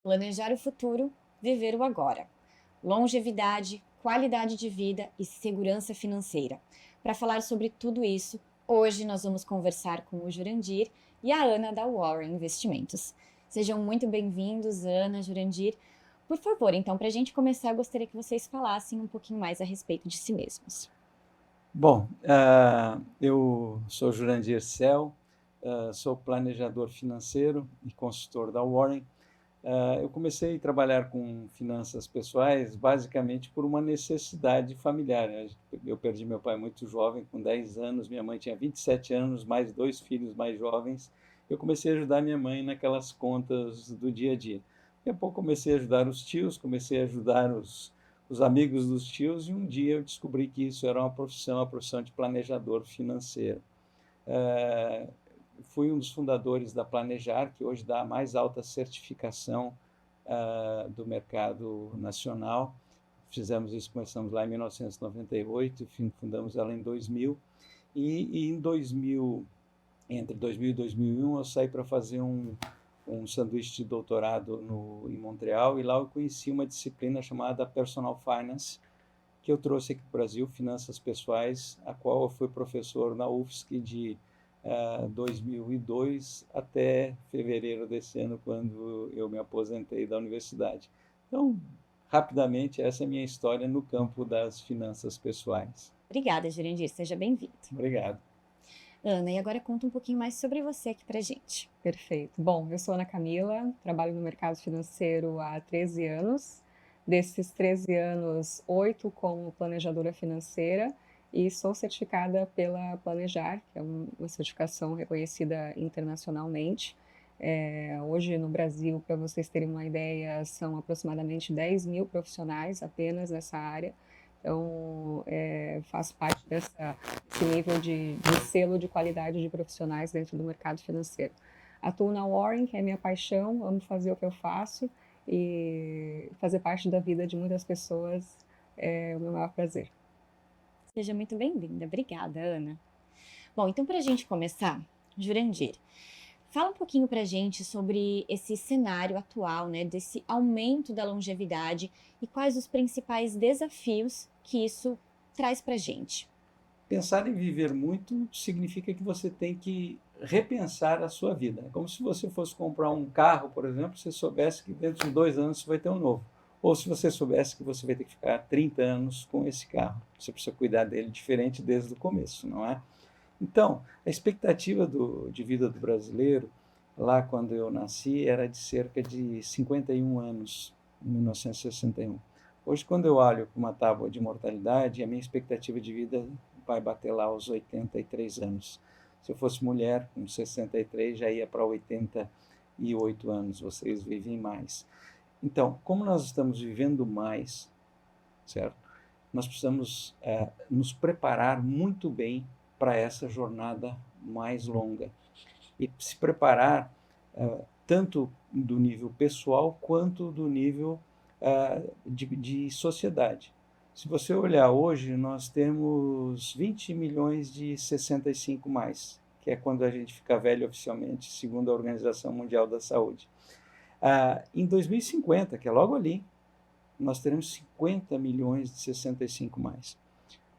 Planejar o futuro, viver o agora. Longevidade, qualidade de vida e segurança financeira. Para falar sobre tudo isso, hoje nós vamos conversar com o Jurandir e a Ana da Warren Investimentos. Sejam muito bem-vindos, Ana, Jurandir. Por favor, então, para a gente começar, eu gostaria que vocês falassem um pouquinho mais a respeito de si mesmos. Bom, eu sou Jurandir Sel, sou planejador financeiro e consultor da Warren. Eu comecei a trabalhar com finanças pessoais basicamente por uma necessidade familiar. Eu perdi meu pai muito jovem, com 10 anos, minha mãe tinha 27 anos, mais 2 filhos mais jovens. Eu comecei a ajudar minha mãe naquelas contas do dia a dia. Daqui a pouco comecei a ajudar os tios, comecei a ajudar os amigos dos tios, e um dia eu descobri que isso era uma profissão, a profissão de planejador financeiro. Eh, Fui um dos fundadores da Planejar, que hoje dá a mais alta certificação do mercado nacional. Fizemos isso, começamos lá em 1998, fundamos ela em 2000, e em 2000, entre 2000 e 2001, eu saí para fazer um sanduíche de doutorado em Montreal, e lá eu conheci uma disciplina chamada Personal Finance, que eu trouxe aqui para o Brasil, Finanças Pessoais, a qual eu fui professor na UFSC de 2002 até fevereiro desse ano, quando eu me aposentei da universidade. Então, rapidamente, essa é a minha história no campo das finanças pessoais. Obrigada, Jurandir. Seja bem-vindo. Obrigado. Ana, e agora conta um pouquinho mais sobre você aqui pra gente. Perfeito. Bom, eu sou Ana Camila, trabalho no mercado financeiro há 13 anos. Desses 13 anos, 8 como planejadora financeira, e sou certificada pela Planejar, que é uma certificação reconhecida internacionalmente. Hoje no Brasil, para vocês terem uma ideia, são aproximadamente 10 mil profissionais apenas nessa área. Então, faço parte desse nível de selo de qualidade de profissionais dentro do mercado financeiro. Atuo na Warren, que é minha paixão, amo fazer o que eu faço, e fazer parte da vida de muitas pessoas é o meu maior prazer. Seja muito bem-vinda. Obrigada, Ana. Bom, então para a gente começar, Jurandir, fala um pouquinho para a gente sobre esse cenário atual, né, desse aumento da longevidade e quais os principais desafios que isso traz para a gente. Pensar em viver muito significa que você tem que repensar a sua vida. É como se você fosse comprar um carro, por exemplo, você soubesse que dentro de 2 anos você vai ter um novo. Ou se você soubesse que você vai ter que ficar 30 anos com esse carro. Você precisa cuidar dele diferente desde o começo, não é? Então, a expectativa de vida do brasileiro, lá quando eu nasci, era de cerca de 51 anos, em 1961. Hoje, quando eu olho para uma tábua de mortalidade, a minha expectativa de vida vai bater lá aos 83 anos. Se eu fosse mulher, com 63, já ia para 88 anos, vocês vivem mais. Então, como nós estamos vivendo mais, certo? Nós precisamos nos preparar muito bem para essa jornada mais longa. E se preparar tanto do nível pessoal quanto do nível de sociedade. Se você olhar hoje, nós temos 20 milhões de 65 mais, que é quando a gente fica velho oficialmente, segundo a Organização Mundial da Saúde. Em 2050, que é logo ali, nós teremos 50 milhões de 65 mais.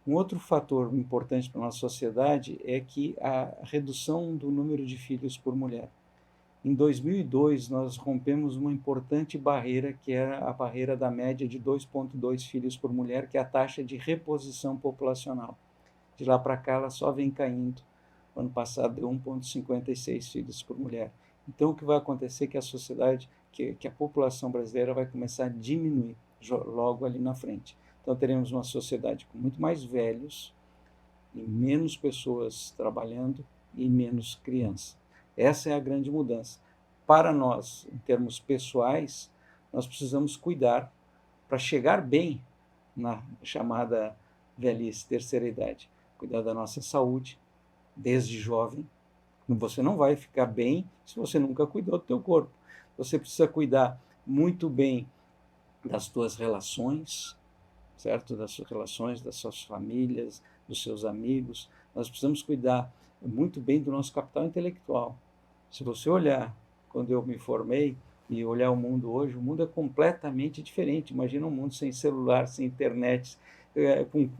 Um outro fator importante para a nossa sociedade é que a redução do número de filhos por mulher. Em 2002, nós rompemos uma importante barreira, que era a barreira da média de 2,2 filhos por mulher, que é a taxa de reposição populacional. De lá para cá, ela só vem caindo. O ano passado deu 1,56 filhos por mulher. Então, o que vai acontecer é que a sociedade, que a população brasileira vai começar a diminuir logo ali na frente. Então, teremos uma sociedade com muito mais velhos e menos pessoas trabalhando e menos crianças. Essa é a grande mudança. Para nós, em termos pessoais, nós precisamos cuidar para chegar bem na chamada velhice, terceira idade. Cuidar da nossa saúde desde jovem. Você não vai ficar bem se você nunca cuidou do teu corpo. Você precisa cuidar muito bem das suas relações, certo? Das suas relações, das suas famílias, dos seus amigos. Nós precisamos cuidar muito bem do nosso capital intelectual. Se você olhar, quando eu me formei, e olhar o mundo hoje, o mundo é completamente diferente. Imagina um mundo sem celular, sem internet,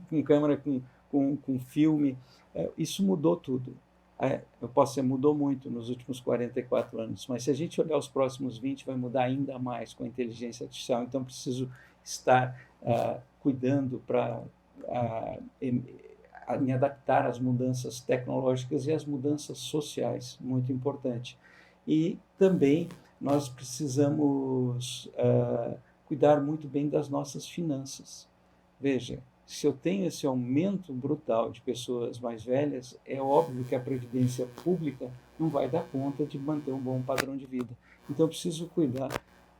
com câmera, com filme. Isso mudou tudo. Eu posso dizer, mudou muito nos últimos 44 anos, mas se a gente olhar os próximos 20, vai mudar ainda mais com a inteligência artificial. Então, preciso estar cuidando para me adaptar às mudanças tecnológicas e às mudanças sociais, muito importante. E também nós precisamos cuidar muito bem das nossas finanças. Veja, se eu tenho esse aumento brutal de pessoas mais velhas, é óbvio que a previdência pública não vai dar conta de manter um bom padrão de vida. Então, eu preciso cuidar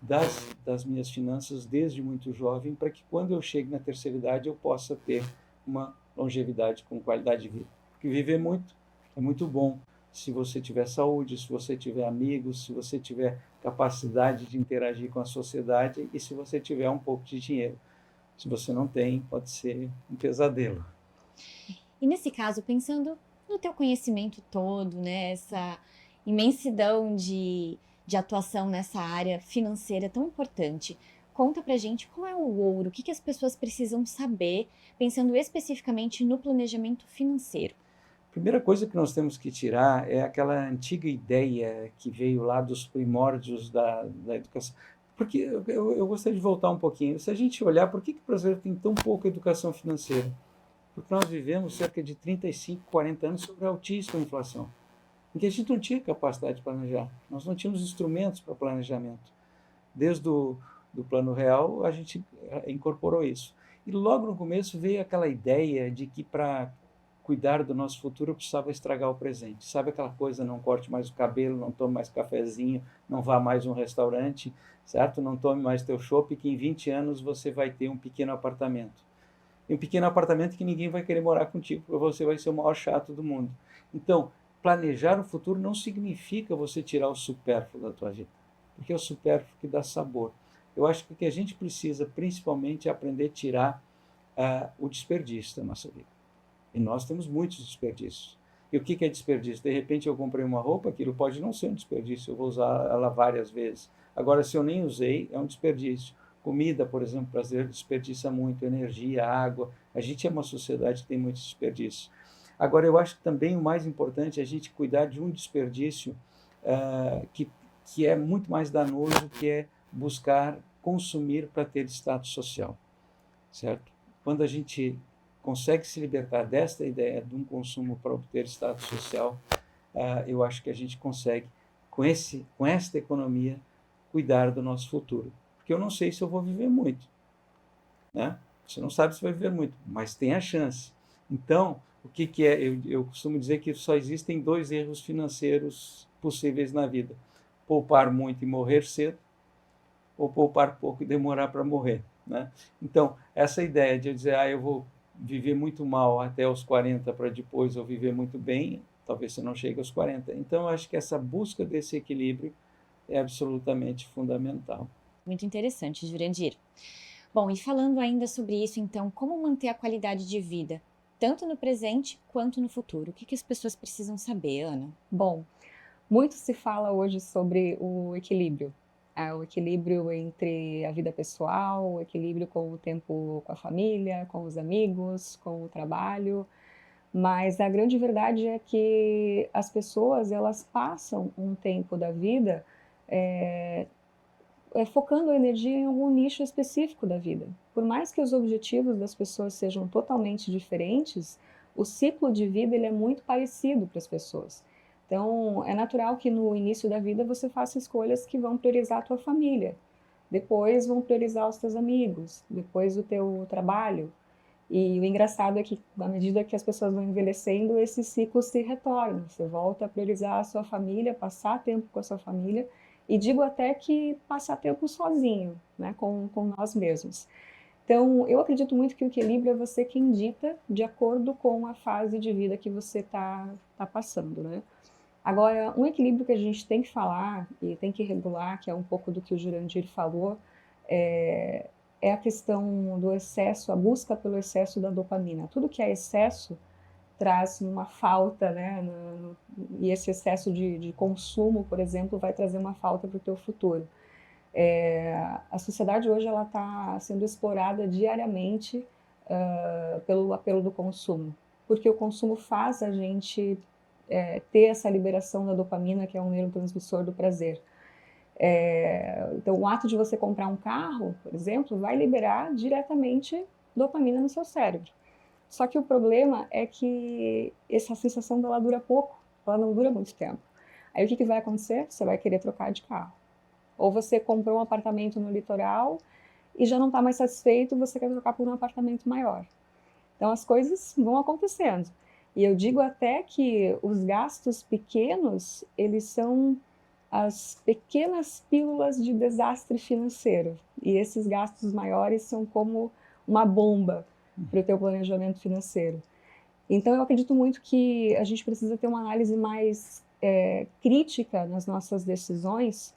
das minhas finanças desde muito jovem, para que quando eu chegue na terceira idade eu possa ter uma longevidade com qualidade de vida. Porque viver muito é muito bom se você tiver saúde, se você tiver amigos, se você tiver capacidade de interagir com a sociedade e se você tiver um pouco de dinheiro. Se você não tem, pode ser um pesadelo. E nesse caso, pensando no teu conhecimento todo, né, essa imensidão de atuação nessa área financeira tão importante, conta pra gente qual é o ouro, o que as pessoas precisam saber, pensando especificamente no planejamento financeiro. A primeira coisa que nós temos que tirar é aquela antiga ideia que veio lá dos primórdios da educação. Porque eu gostaria de voltar um pouquinho. Se a gente olhar, por que o brasileiro tem tão pouca educação financeira? Porque nós vivemos cerca de 35, 40 anos sobre a altíssima inflação, em que a gente não tinha capacidade de planejar. Nós não tínhamos instrumentos para planejamento. Desde o do Plano Real, a gente incorporou isso. E logo no começo veio aquela ideia de que para cuidar do nosso futuro eu precisava estragar o presente. Sabe aquela coisa, não corte mais o cabelo, não tome mais cafezinho, não vá mais a um restaurante, certo? Não tome mais teu chopp, que em 20 anos você vai ter um pequeno apartamento. E um pequeno apartamento que ninguém vai querer morar contigo, porque você vai ser o maior chato do mundo. Então, planejar o futuro não significa você tirar o supérfluo da tua vida, porque é o supérfluo que dá sabor. Eu acho que o que a gente precisa, principalmente, é aprender a tirar o desperdício da nossa vida. E nós temos muitos desperdícios. E o que é desperdício? De repente eu comprei uma roupa, aquilo pode não ser um desperdício, eu vou usar ela várias vezes. Agora, se eu nem usei, é um desperdício. Comida, por exemplo, o brasileiro desperdiça muito, energia, água. A gente é uma sociedade que tem muito desperdício. Agora, eu acho que também o mais importante é a gente cuidar de um desperdício que é muito mais danoso, que é buscar consumir para ter status social, certo? Quando a gente consegue se libertar desta ideia de um consumo para obter status social, eu acho que a gente consegue, com esta economia, cuidar do nosso futuro. Porque eu não sei se eu vou viver muito, né? Você não sabe se vai viver muito, mas tem a chance. Então, o que é? Eu costumo dizer que só existem 2 erros financeiros possíveis na vida: poupar muito e morrer cedo, ou poupar pouco e demorar para morrer, né? Então, essa ideia de eu dizer, eu vou viver muito mal até os 40 para depois eu viver muito bem, talvez você não chegue aos 40. Então, eu acho que essa busca desse equilíbrio é absolutamente fundamental. Muito interessante, Jurandir. Bom, e falando ainda sobre isso, então, como manter a qualidade de vida, tanto no presente quanto no futuro? O que as pessoas precisam saber, Ana? Bom, muito se fala hoje sobre o equilíbrio. O equilíbrio entre a vida pessoal, o equilíbrio com o tempo com a família, com os amigos, com o trabalho. Mas a grande verdade é que as pessoas, elas passam um tempo da vida focando a energia em algum nicho específico da vida. Por mais que os objetivos das pessoas sejam totalmente diferentes, o ciclo de vida ele é muito parecido para as pessoas. Então, é natural que no início da vida você faça escolhas que vão priorizar a tua família, depois vão priorizar os teus amigos, depois o teu trabalho. E o engraçado é que, à medida que as pessoas vão envelhecendo, esse ciclo se retorna. Você volta a priorizar a sua família, passar tempo com a sua família, e digo até que passar tempo sozinho, né, com nós mesmos. Então, eu acredito muito que o equilíbrio é você quem dita de acordo com a fase de vida que você tá passando, né? Agora, um equilíbrio que a gente tem que falar e tem que regular, que é um pouco do que o Jurandir falou, é a questão do excesso, a busca pelo excesso da dopamina. Tudo que é excesso traz uma falta, né? E esse excesso de consumo, por exemplo, vai trazer uma falta para o teu futuro. A sociedade hoje ela está sendo explorada diariamente pelo apelo do consumo, porque o consumo faz a gente ter essa liberação da dopamina, que é um neurotransmissor do prazer. Então, o ato de você comprar um carro, por exemplo, vai liberar diretamente dopamina no seu cérebro. Só que o problema é que essa sensação dela dura pouco, ela não dura muito tempo. Aí o que vai acontecer? Você vai querer trocar de carro. Ou você comprou um apartamento no litoral e já não está mais satisfeito, você quer trocar por um apartamento maior. Então as coisas vão acontecendo. E eu digo até que os gastos pequenos, eles são as pequenas pílulas de desastre financeiro. E esses gastos maiores são como uma bomba para o teu planejamento financeiro. Então eu acredito muito que a gente precisa ter uma análise mais crítica nas nossas decisões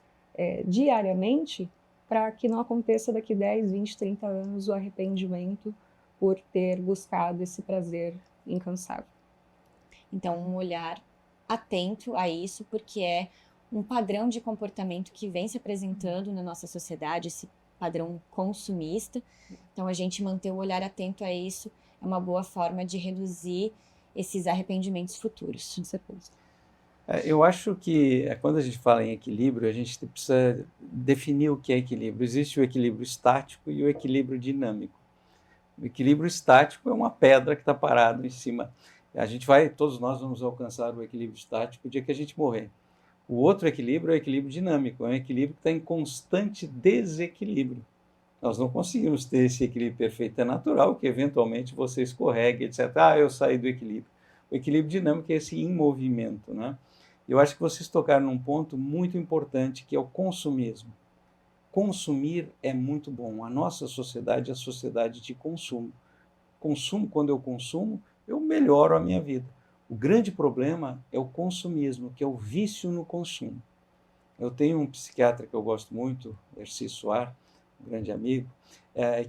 diariamente, para que não aconteça daqui 10, 20, 30 anos o arrependimento por ter buscado esse prazer incansável. Então, um olhar atento a isso, porque é um padrão de comportamento que vem se apresentando na nossa sociedade, esse padrão consumista. Então, a gente manter o olhar atento a isso é uma boa forma de reduzir esses arrependimentos futuros. Com certeza. Eu acho que quando a gente fala em equilíbrio, a gente precisa definir o que é equilíbrio. Existe o equilíbrio estático e o equilíbrio dinâmico. O equilíbrio estático é uma pedra que está parada em cima. Todos nós vamos alcançar o equilíbrio estático o dia que a gente morrer. O outro equilíbrio é o equilíbrio dinâmico, é um equilíbrio que está em constante desequilíbrio. Nós não conseguimos ter esse equilíbrio perfeito. É natural que eventualmente você escorregue, etc. Eu saí do equilíbrio. O equilíbrio dinâmico é esse em movimento, né? Eu acho que vocês tocaram num ponto muito importante, que é o consumismo. Consumir é muito bom. A nossa sociedade é a sociedade de consumo. Quando eu consumo, eu melhoro a minha vida. O grande problema é o consumismo, que é o vício no consumo. Eu tenho um psiquiatra que eu gosto muito, Erci Soar, um grande amigo,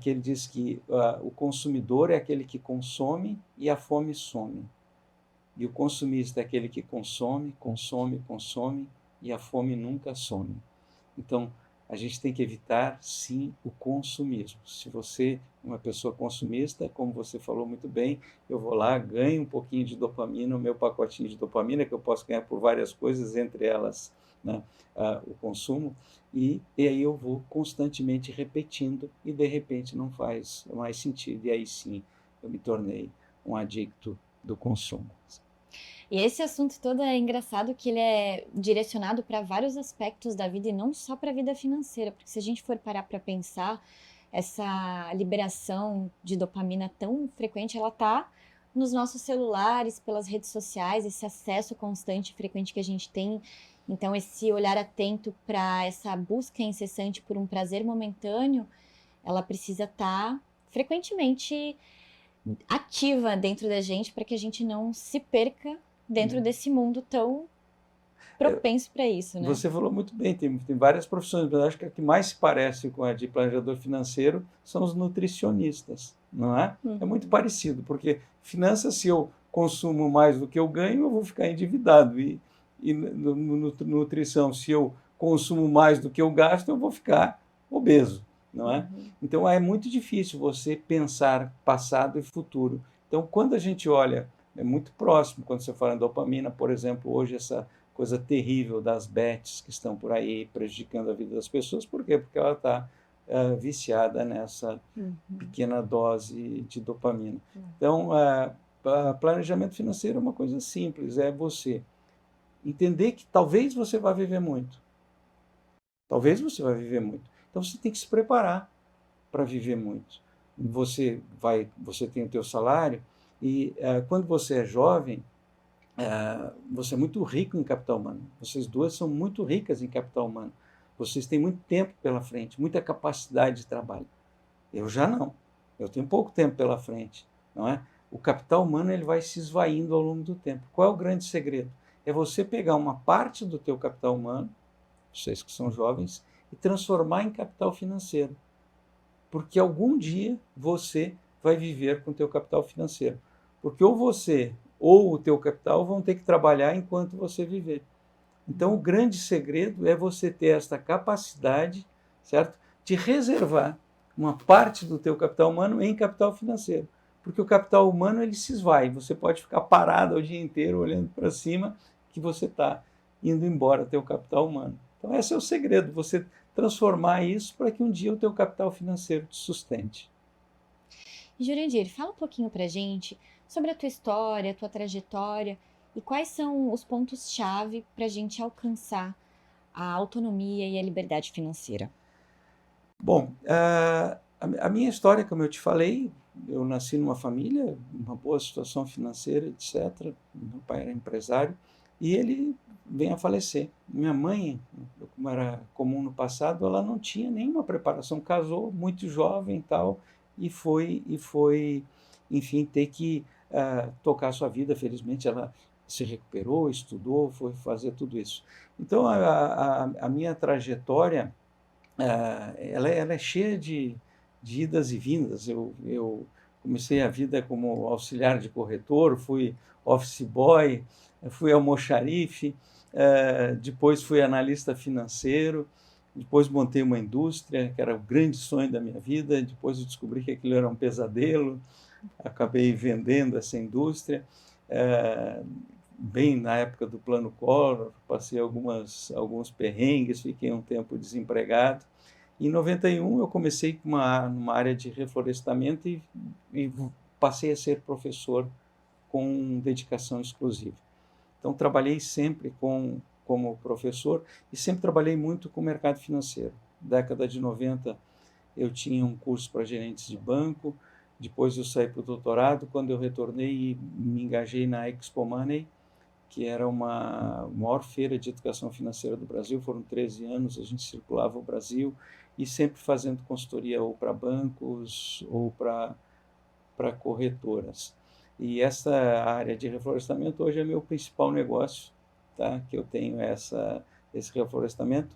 que ele diz que o consumidor é aquele que consome e a fome some. E o consumista é aquele que consome, consome, consome e a fome nunca some. Então, a gente tem que evitar, sim, o consumismo. Se você é uma pessoa consumista, como você falou muito bem, eu vou lá, ganho um pouquinho de dopamina, o meu pacotinho de dopamina, que eu posso ganhar por várias coisas, entre elas, né, o consumo, e aí eu vou constantemente repetindo e, de repente, não faz mais sentido. E aí, sim, eu me tornei um adicto do consumo. E esse assunto todo é engraçado, que ele é direcionado para vários aspectos da vida e não só para a vida financeira, porque se a gente for parar para pensar, essa liberação de dopamina tão frequente, ela está nos nossos celulares, pelas redes sociais, esse acesso constante e frequente que a gente tem. Então, esse olhar atento para essa busca incessante por um prazer momentâneo, ela precisa estar frequentemente ativa dentro da gente para que a gente não se perca dentro desse mundo tão propenso para isso, né? Você falou muito bem, tem várias profissões, mas acho que a que mais se parece com a de planejador financeiro são os nutricionistas, não é? É muito parecido, porque finanças, se eu consumo mais do que eu ganho, eu vou ficar endividado. E nutrição, se eu consumo mais do que eu gasto, eu vou ficar obeso, não é? Então, é muito difícil você pensar passado e futuro. Então, quando a gente olha, é muito próximo, quando você fala em dopamina, por exemplo, hoje essa coisa terrível das bets que estão por aí prejudicando a vida das pessoas. Por quê? Porque ela está viciada nessa pequena dose de dopamina. Então, planejamento financeiro é uma coisa simples, é você entender que talvez você vá viver muito. Talvez você vai viver muito. Então, você tem que se preparar para viver muito. Você tem o teu salário e quando você é jovem, você é muito rico em capital humano. Vocês duas são muito ricas em capital humano. Vocês têm muito tempo pela frente, muita capacidade de trabalho. Eu já não. Eu tenho pouco tempo pela frente, não é? O capital humano ele vai se esvaindo ao longo do tempo. Qual é o grande segredo? É você pegar uma parte do teu capital humano, vocês que são jovens, e transformar em capital financeiro. Porque algum dia você vai viver com o teu capital financeiro. Porque ou você ou o teu capital vão ter que trabalhar enquanto você viver. Então, o grande segredo é você ter esta capacidade certo? De reservar uma parte do teu capital humano em capital financeiro, porque o capital humano ele se esvai, você pode ficar parado o dia inteiro olhando para cima que você está indo embora teu capital humano. Então esse é o segredo, você transformar isso para que um dia o teu capital financeiro te sustente. Jurandir, fala um pouquinho pra gente sobre a tua história, a tua trajetória e quais são os pontos-chave para a gente alcançar a autonomia e a liberdade financeira. Bom, a minha história, como eu te falei, eu nasci numa família, uma boa situação financeira, etc. Meu pai era empresário e ele vem a falecer. Minha mãe, como era comum no passado, ela não tinha nenhuma preparação, casou muito jovem e tal, e foi, enfim, ter que tocar a sua vida. Felizmente, ela se recuperou, estudou, foi fazer tudo isso. Então, a minha trajetória ela é cheia de idas e vindas. Eu comecei a vida como auxiliar de corretor, fui office boy, fui almoxarife, depois fui analista financeiro, depois montei uma indústria, que era o grande sonho da minha vida, depois eu descobri que aquilo era um pesadelo, acabei vendendo essa indústria. eh, Bem na época do Plano Collor, passei alguns perrengues, fiquei um tempo desempregado. Em 91 eu comecei numa área de reflorestamento e passei a ser professor com dedicação exclusiva. Então trabalhei sempre como professor e sempre trabalhei muito com o mercado financeiro. Década de 90 eu tinha um curso para gerentes de banco, depois eu saí para o doutorado, quando eu retornei e me engajei na Expo Money, que era uma maior feira de educação financeira do Brasil. Foram 13 anos, a gente circulava o Brasil e sempre fazendo consultoria ou para bancos ou para corretoras. E essa área de reflorestamento hoje é meu principal negócio, tá? Que eu tenho esse reflorestamento.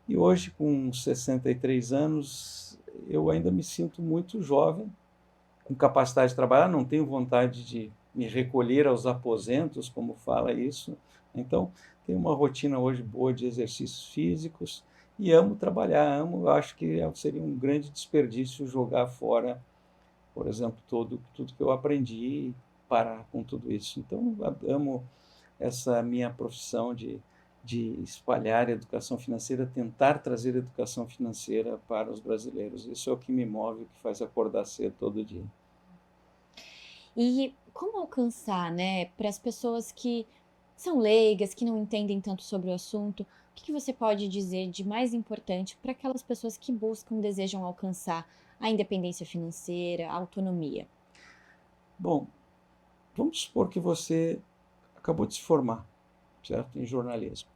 E hoje, com 63 anos, eu ainda me sinto muito jovem, com capacidade de trabalhar, não tenho vontade de me recolher aos aposentos, como fala isso. Então, tenho uma rotina hoje boa de exercícios físicos e amo trabalhar, acho que seria um grande desperdício jogar fora, por exemplo, tudo que eu aprendi e parar com tudo isso. Então, amo essa minha profissão de espalhar a educação financeira, tentar trazer a educação financeira para os brasileiros. Isso é o que me move, o que faz acordar cedo todo dia. E como alcançar, né, para as pessoas que são leigas, que não entendem tanto sobre o assunto, o que que você pode dizer de mais importante para aquelas pessoas que buscam, desejam alcançar a independência financeira, a autonomia? Bom, vamos supor que você acabou de se formar, certo? Em jornalismo.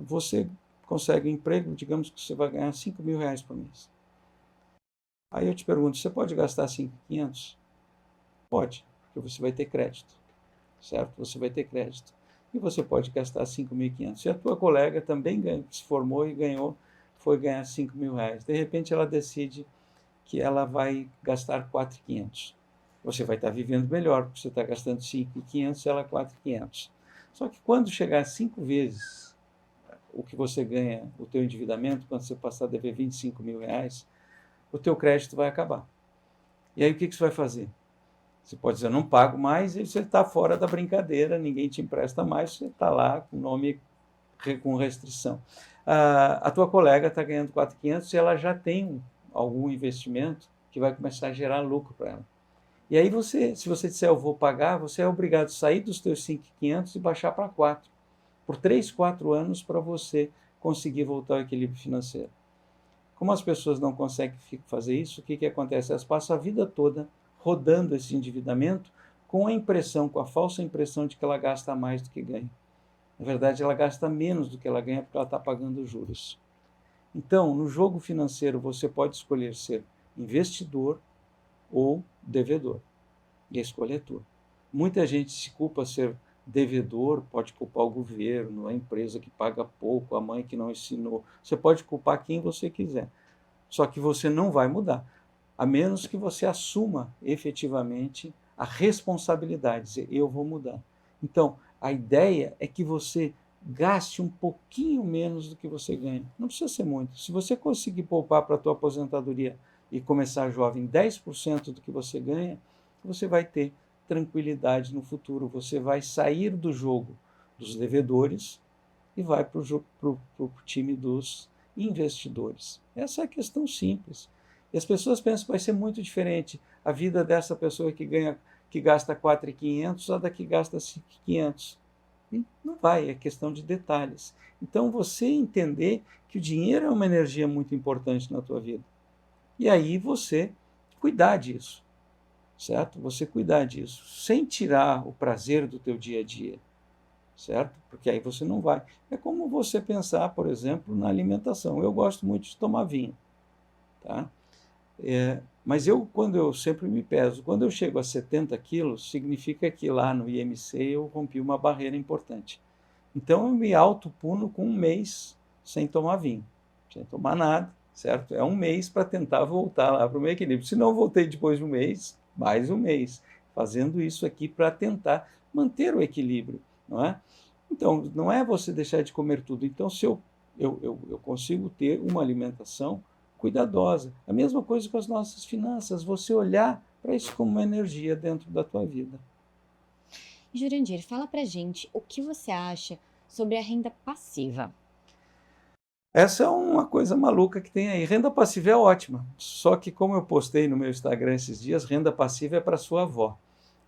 Você consegue um emprego, digamos que você vai ganhar R$ 5.000 por mês. Aí eu te pergunto, você pode gastar 5.500? Pode, porque você vai ter crédito, certo? Você vai ter crédito. E você pode gastar 5.500. Se a tua colega também se formou e foi ganhar R$ 5.000, de repente ela decide que ela vai gastar 4.500. Você vai estar vivendo melhor, porque você está gastando 5.500 e ela 4.500. Só que quando chegar 5 vezes o que você ganha, o teu endividamento, quando você passar a dever R$ 25.000, o teu crédito vai acabar. E aí o que você vai fazer? Você pode dizer, não pago mais, e você está fora da brincadeira, ninguém te empresta mais, você está lá com o nome com restrição. A tua colega está ganhando 4.500 e ela já tem algum investimento que vai começar a gerar lucro para ela. E aí se você disser eu vou pagar, você é obrigado a sair dos teus 5.500 e baixar para 4, por 3, 4 anos para você conseguir voltar ao equilíbrio financeiro. Como as pessoas não conseguem fazer isso, o que acontece? Elas passam a vida toda rodando esse endividamento com a falsa impressão de que ela gasta mais do que ganha. Na verdade, ela gasta menos do que ela ganha porque ela está pagando juros. Então, no jogo financeiro, você pode escolher ser investidor ou devedor. E a escolha é tua. Muita gente se culpa ser devedor, pode culpar o governo, a empresa que paga pouco, a mãe que não ensinou. Você pode culpar quem você quiser. Só que você não vai mudar, a menos que você assuma efetivamente a responsabilidade, dizer, eu vou mudar. Então, a ideia é que você gaste um pouquinho menos do que você ganha. Não precisa ser muito. Se você conseguir poupar para a tua aposentadoria e começar jovem 10% do que você ganha, você vai ter tranquilidade no futuro. Você vai sair do jogo dos devedores e vai para o time dos investidores. Essa é a questão simples. E as pessoas pensam que vai ser muito diferente a vida dessa pessoa que gasta 4.500 ou da que gasta 5.500. Não vai, é questão de detalhes. Então, você entender que o dinheiro é uma energia muito importante na tua vida. E aí você cuidar disso, certo? Você cuidar disso, sem tirar o prazer do teu dia a dia, certo? Porque aí você não vai. É como você pensar, por exemplo, na alimentação. Eu gosto muito de tomar vinho, tá? Mas quando eu sempre me peso, quando eu chego a 70 quilos, significa que lá no IMC eu rompi uma barreira importante. Então eu me autopuno com um mês sem tomar vinho, sem tomar nada, certo? É um mês para tentar voltar lá para o meu equilíbrio. Se não voltei depois de um mês, mais um mês, fazendo isso aqui para tentar manter o equilíbrio, não é? Então, não é você deixar de comer tudo. Então, se eu consigo ter uma alimentação cuidadosa. A mesma coisa com as nossas finanças, você olhar para isso como uma energia dentro da tua vida. Jurandir, fala pra gente o que você acha sobre a renda passiva. Essa é uma coisa maluca que tem aí. Renda passiva é ótima, só que como eu postei no meu Instagram esses dias, renda passiva é para sua avó,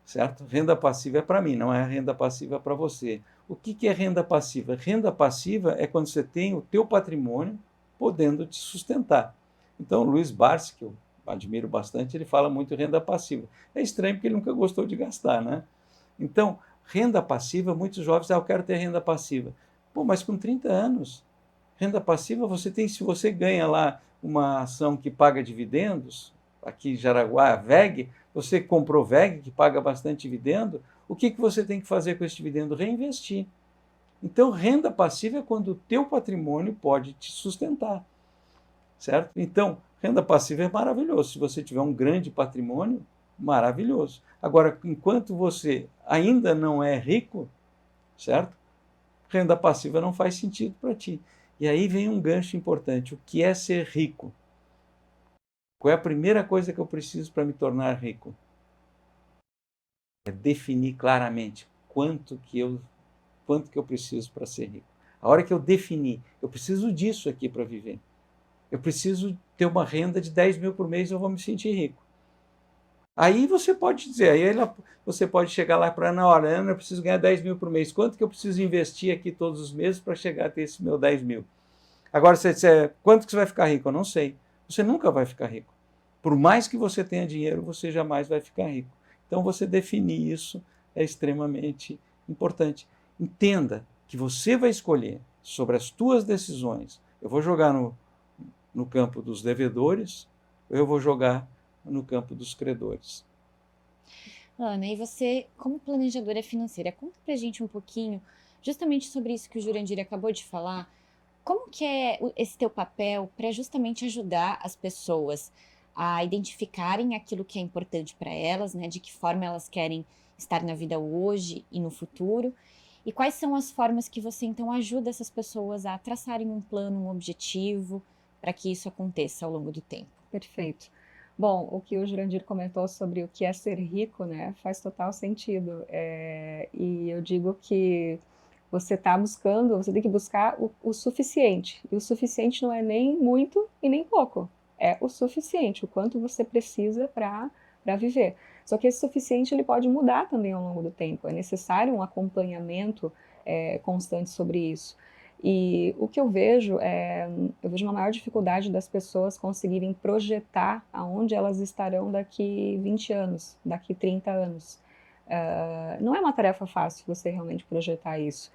certo? Renda passiva é para mim, não é renda passiva para você. O que é renda passiva? Renda passiva é quando você tem o teu patrimônio podendo te sustentar. Então, o Luiz Barsi, que eu admiro bastante, ele fala muito em renda passiva. É estranho porque ele nunca gostou de gastar, né? Então, renda passiva, muitos jovens dizem, eu quero ter renda passiva. Pô, mas com 30 anos, renda passiva você tem, se você ganha lá uma ação que paga dividendos, aqui em Jaraguá, a VEG, você comprou VEG, que paga bastante dividendo, o que você tem que fazer com esse dividendo? Reinvestir. Então, renda passiva é quando o teu patrimônio pode te sustentar, certo? Então, renda passiva é maravilhoso. Se você tiver um grande patrimônio, maravilhoso. Agora, enquanto você ainda não é rico, certo? Renda passiva não faz sentido para ti. E aí vem um gancho importante. O que é ser rico? Qual é a primeira coisa que eu preciso para me tornar rico? É definir claramente quanto que eu preciso para ser rico. A hora que eu definir, eu preciso disso aqui para viver. Eu preciso ter uma renda de 10 mil por mês, eu vou me sentir rico. Aí você pode dizer, você pode chegar lá para a Ana, olha, Ana, eu preciso ganhar 10 mil por mês. Quanto que eu preciso investir aqui todos os meses para chegar a ter esse meu 10 mil? Agora, você disser, quanto que você vai ficar rico? Eu não sei. Você nunca vai ficar rico. Por mais que você tenha dinheiro, você jamais vai ficar rico. Então, você definir isso é extremamente importante. Entenda que você vai escolher sobre as tuas decisões. Eu vou jogar no campo dos devedores, ou eu vou jogar no campo dos credores. Ana, e você, como planejadora financeira, conta pra gente um pouquinho justamente sobre isso que o Jurandir acabou de falar. Como que é esse teu papel para justamente ajudar as pessoas a identificarem aquilo que é importante para elas, né? De que forma elas querem estar na vida hoje e no futuro? E quais são as formas que você então ajuda essas pessoas a traçarem um plano, um objetivo para que isso aconteça ao longo do tempo? Perfeito. Bom, o que o Jurandir comentou sobre o que é ser rico, né, faz total sentido. E eu digo que você tem que buscar o suficiente. E o suficiente não é nem muito e nem pouco. É o suficiente, o quanto você precisa para viver. Só que esse suficiente ele pode mudar também ao longo do tempo. É necessário um acompanhamento constante sobre isso. E o que eu vejo uma maior dificuldade das pessoas conseguirem projetar aonde elas estarão daqui 20 anos, daqui 30 anos. Não é uma tarefa fácil você realmente projetar isso.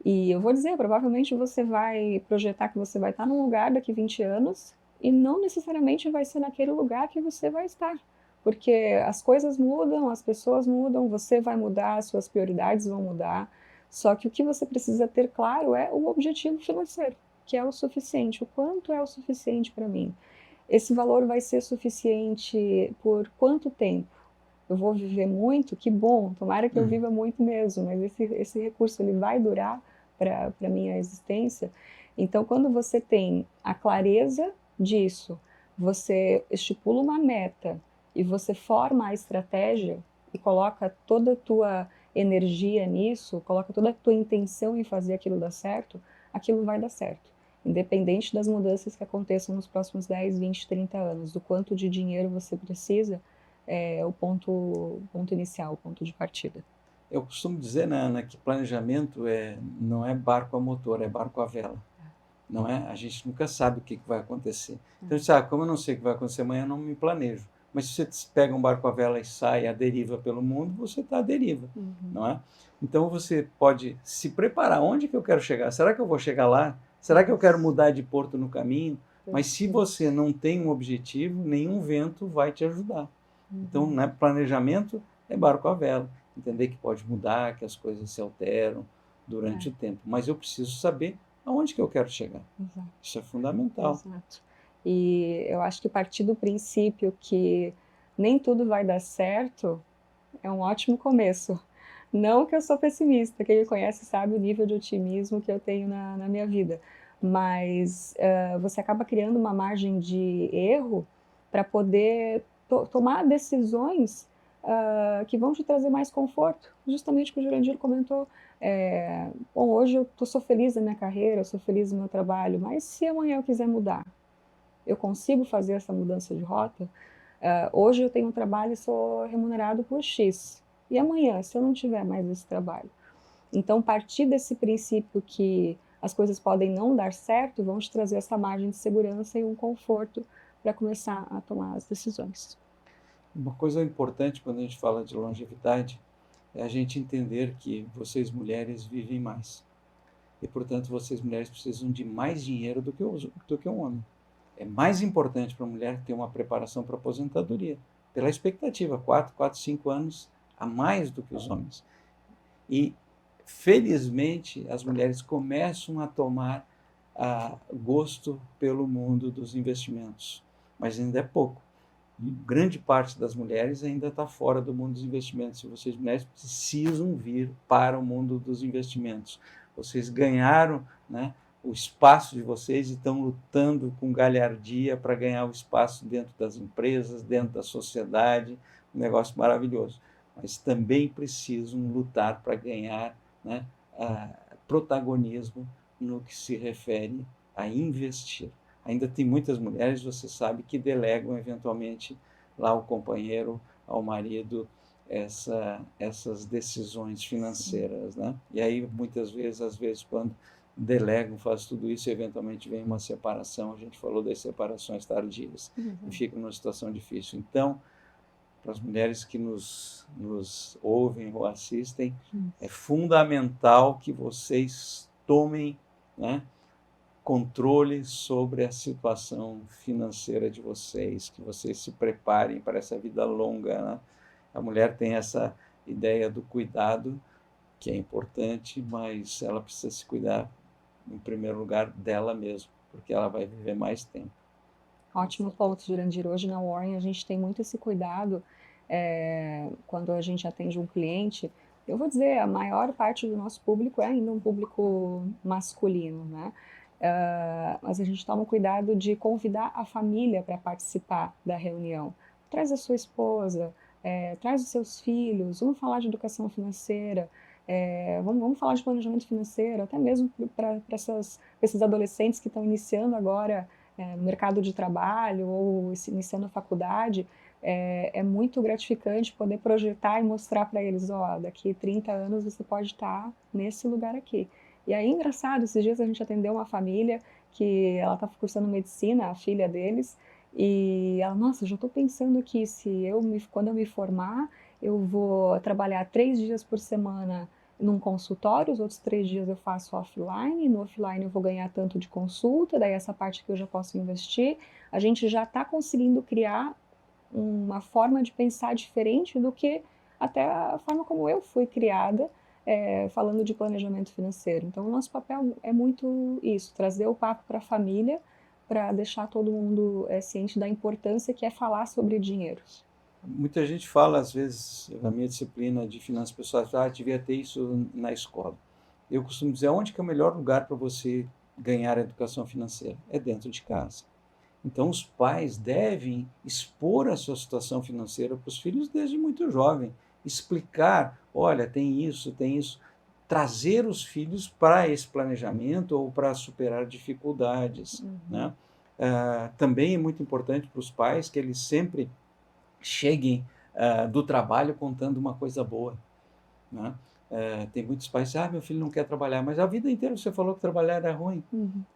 E eu vou dizer, provavelmente você vai projetar que você vai estar num lugar daqui 20 anos e não necessariamente vai ser naquele lugar que você vai estar. Porque as coisas mudam, as pessoas mudam, você vai mudar, as suas prioridades vão mudar. Só que o que você precisa ter claro é o objetivo financeiro, que é o suficiente. O quanto é o suficiente para mim? Esse valor vai ser suficiente por quanto tempo? Eu vou viver muito? Que bom, tomara que eu viva muito mesmo, mas esse recurso ele vai durar para a minha existência. Então, quando você tem a clareza disso, você estipula uma meta e você forma a estratégia e coloca toda a tua energia nisso, coloca toda a tua intenção em fazer aquilo dar certo, aquilo vai dar certo. Independente das mudanças que aconteçam nos próximos 10, 20, 30 anos, do quanto de dinheiro você precisa, é o ponto inicial, o ponto de partida. Eu costumo dizer, né, Ana, que planejamento não é barco a motor, é barco a vela. Não é? A gente nunca sabe o que vai acontecer. Então, como eu não sei o que vai acontecer amanhã, eu não me planejo. Mas se você pega um barco a vela e sai à deriva pelo mundo, você está à deriva, não é? Então, você pode se preparar. Onde que eu quero chegar? Será que eu vou chegar lá? Será que eu quero mudar de porto no caminho? Mas se você não tem um objetivo, nenhum vento vai te ajudar. Então, né, planejamento é barco a vela. Entender que pode mudar, que as coisas se alteram durante o tempo. Mas eu preciso saber aonde que eu quero chegar. Exato. Isso é fundamental. Exato. E eu acho que partir do princípio que nem tudo vai dar certo é um ótimo começo. Não que eu sou pessimista, quem me conhece sabe o nível de otimismo que eu tenho na minha vida, mas você acaba criando uma margem de erro para poder tomar decisões que vão te trazer mais conforto. Justamente o que o Jurandir comentou. Bom, hoje eu sou feliz na minha carreira, eu sou feliz no meu trabalho, mas se amanhã eu quiser mudar, eu consigo fazer essa mudança de rota? Hoje eu tenho um trabalho e sou remunerado por X. E amanhã, se eu não tiver mais esse trabalho? Então, partir desse princípio que as coisas podem não dar certo, vão te trazer essa margem de segurança e um conforto para começar a tomar as decisões. Uma coisa importante quando a gente fala de longevidade é a gente entender que vocês mulheres vivem mais. E, portanto, vocês mulheres precisam de mais dinheiro do que um homem. É mais importante para a mulher ter uma preparação para a aposentadoria, pela expectativa, 4, 5 anos a mais do que os homens. E, felizmente, as mulheres começam a tomar gosto pelo mundo dos investimentos, mas ainda é pouco. Grande parte das mulheres ainda está fora do mundo dos investimentos. E vocês, mulheres, precisam vir para o mundo dos investimentos. Vocês ganharam, né, o espaço de vocês e estão lutando com galhardia para ganhar o espaço dentro das empresas, dentro da sociedade, um negócio maravilhoso. Mas também precisam lutar para ganhar, né, protagonismo no que se refere a investir. Ainda tem muitas mulheres, você sabe, que delegam eventualmente lá ao companheiro, ao marido, essas decisões financeiras, né? E aí, muitas vezes, às vezes, quando delegam, fazem tudo isso, eventualmente vem uma separação, a gente falou das separações tardias, e fica numa situação difícil. Então, para as mulheres que nos ouvem ou assistem, é fundamental que vocês tomem, né, controle sobre a situação financeira de vocês, que vocês se preparem para essa vida longa, né? A mulher tem essa ideia do cuidado, que é importante, mas ela precisa se cuidar, em primeiro lugar, dela mesma, porque ela vai viver mais tempo. Ótimo ponto, Jurandir. Hoje na Warren a gente tem muito esse cuidado quando a gente atende um cliente. Eu vou dizer, a maior parte do nosso público é ainda um público masculino, né? Mas a gente toma cuidado de convidar a família para participar da reunião. Traz a sua esposa, traz os seus filhos, vamos falar de educação financeira, vamos falar de planejamento financeiro, até mesmo para esses adolescentes que estão iniciando agora no mercado de trabalho ou iniciando a faculdade. É muito gratificante poder projetar e mostrar para eles, daqui 30 anos você pode estar nesse lugar aqui. E aí, engraçado, esses dias a gente atendeu uma família que ela está cursando medicina, a filha deles, e ela, nossa, já estou pensando aqui, quando eu me formar, eu vou trabalhar 3 dias por semana num consultório, os outros 3 dias eu faço offline, no offline eu vou ganhar tanto de consulta, daí essa parte que eu já posso investir. A gente já está conseguindo criar uma forma de pensar diferente do que até a forma como eu fui criada, falando de planejamento financeiro. Então, o nosso papel é muito isso, trazer o papo para a família, para deixar todo mundo ciente da importância que é falar sobre dinheiro. Muita gente fala, às vezes, na minha disciplina de finanças pessoais, devia ter isso na escola. Eu costumo dizer, onde que é o melhor lugar para você ganhar a educação financeira? É dentro de casa. Então, os pais devem expor a sua situação financeira para os filhos desde muito jovem, explicar, olha, tem isso, trazer os filhos para esse planejamento ou para superar dificuldades, né? Também é muito importante para os pais que eles sempre cheguem do trabalho contando uma coisa boa, né? Tem muitos pais que meu filho não quer trabalhar, mas a vida inteira você falou que trabalhar era ruim.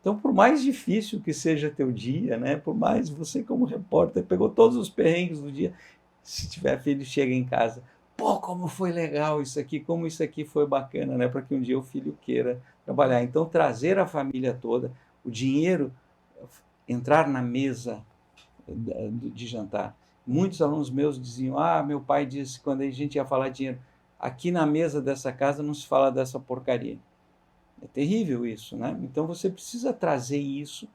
Então, por mais difícil que seja teu dia, né? Por mais você como repórter pegou todos os perrengues do dia, se tiver filho, chega em casa, pô, como foi legal isso aqui, como isso aqui foi bacana, né? Para que um dia o filho queira trabalhar. Então, trazer a família toda, o dinheiro, entrar na mesa de jantar. Muitos alunos meus diziam, meu pai disse, quando a gente ia falar dinheiro, aqui na mesa dessa casa não se fala dessa porcaria. É terrível isso, né? Então você precisa trazer isso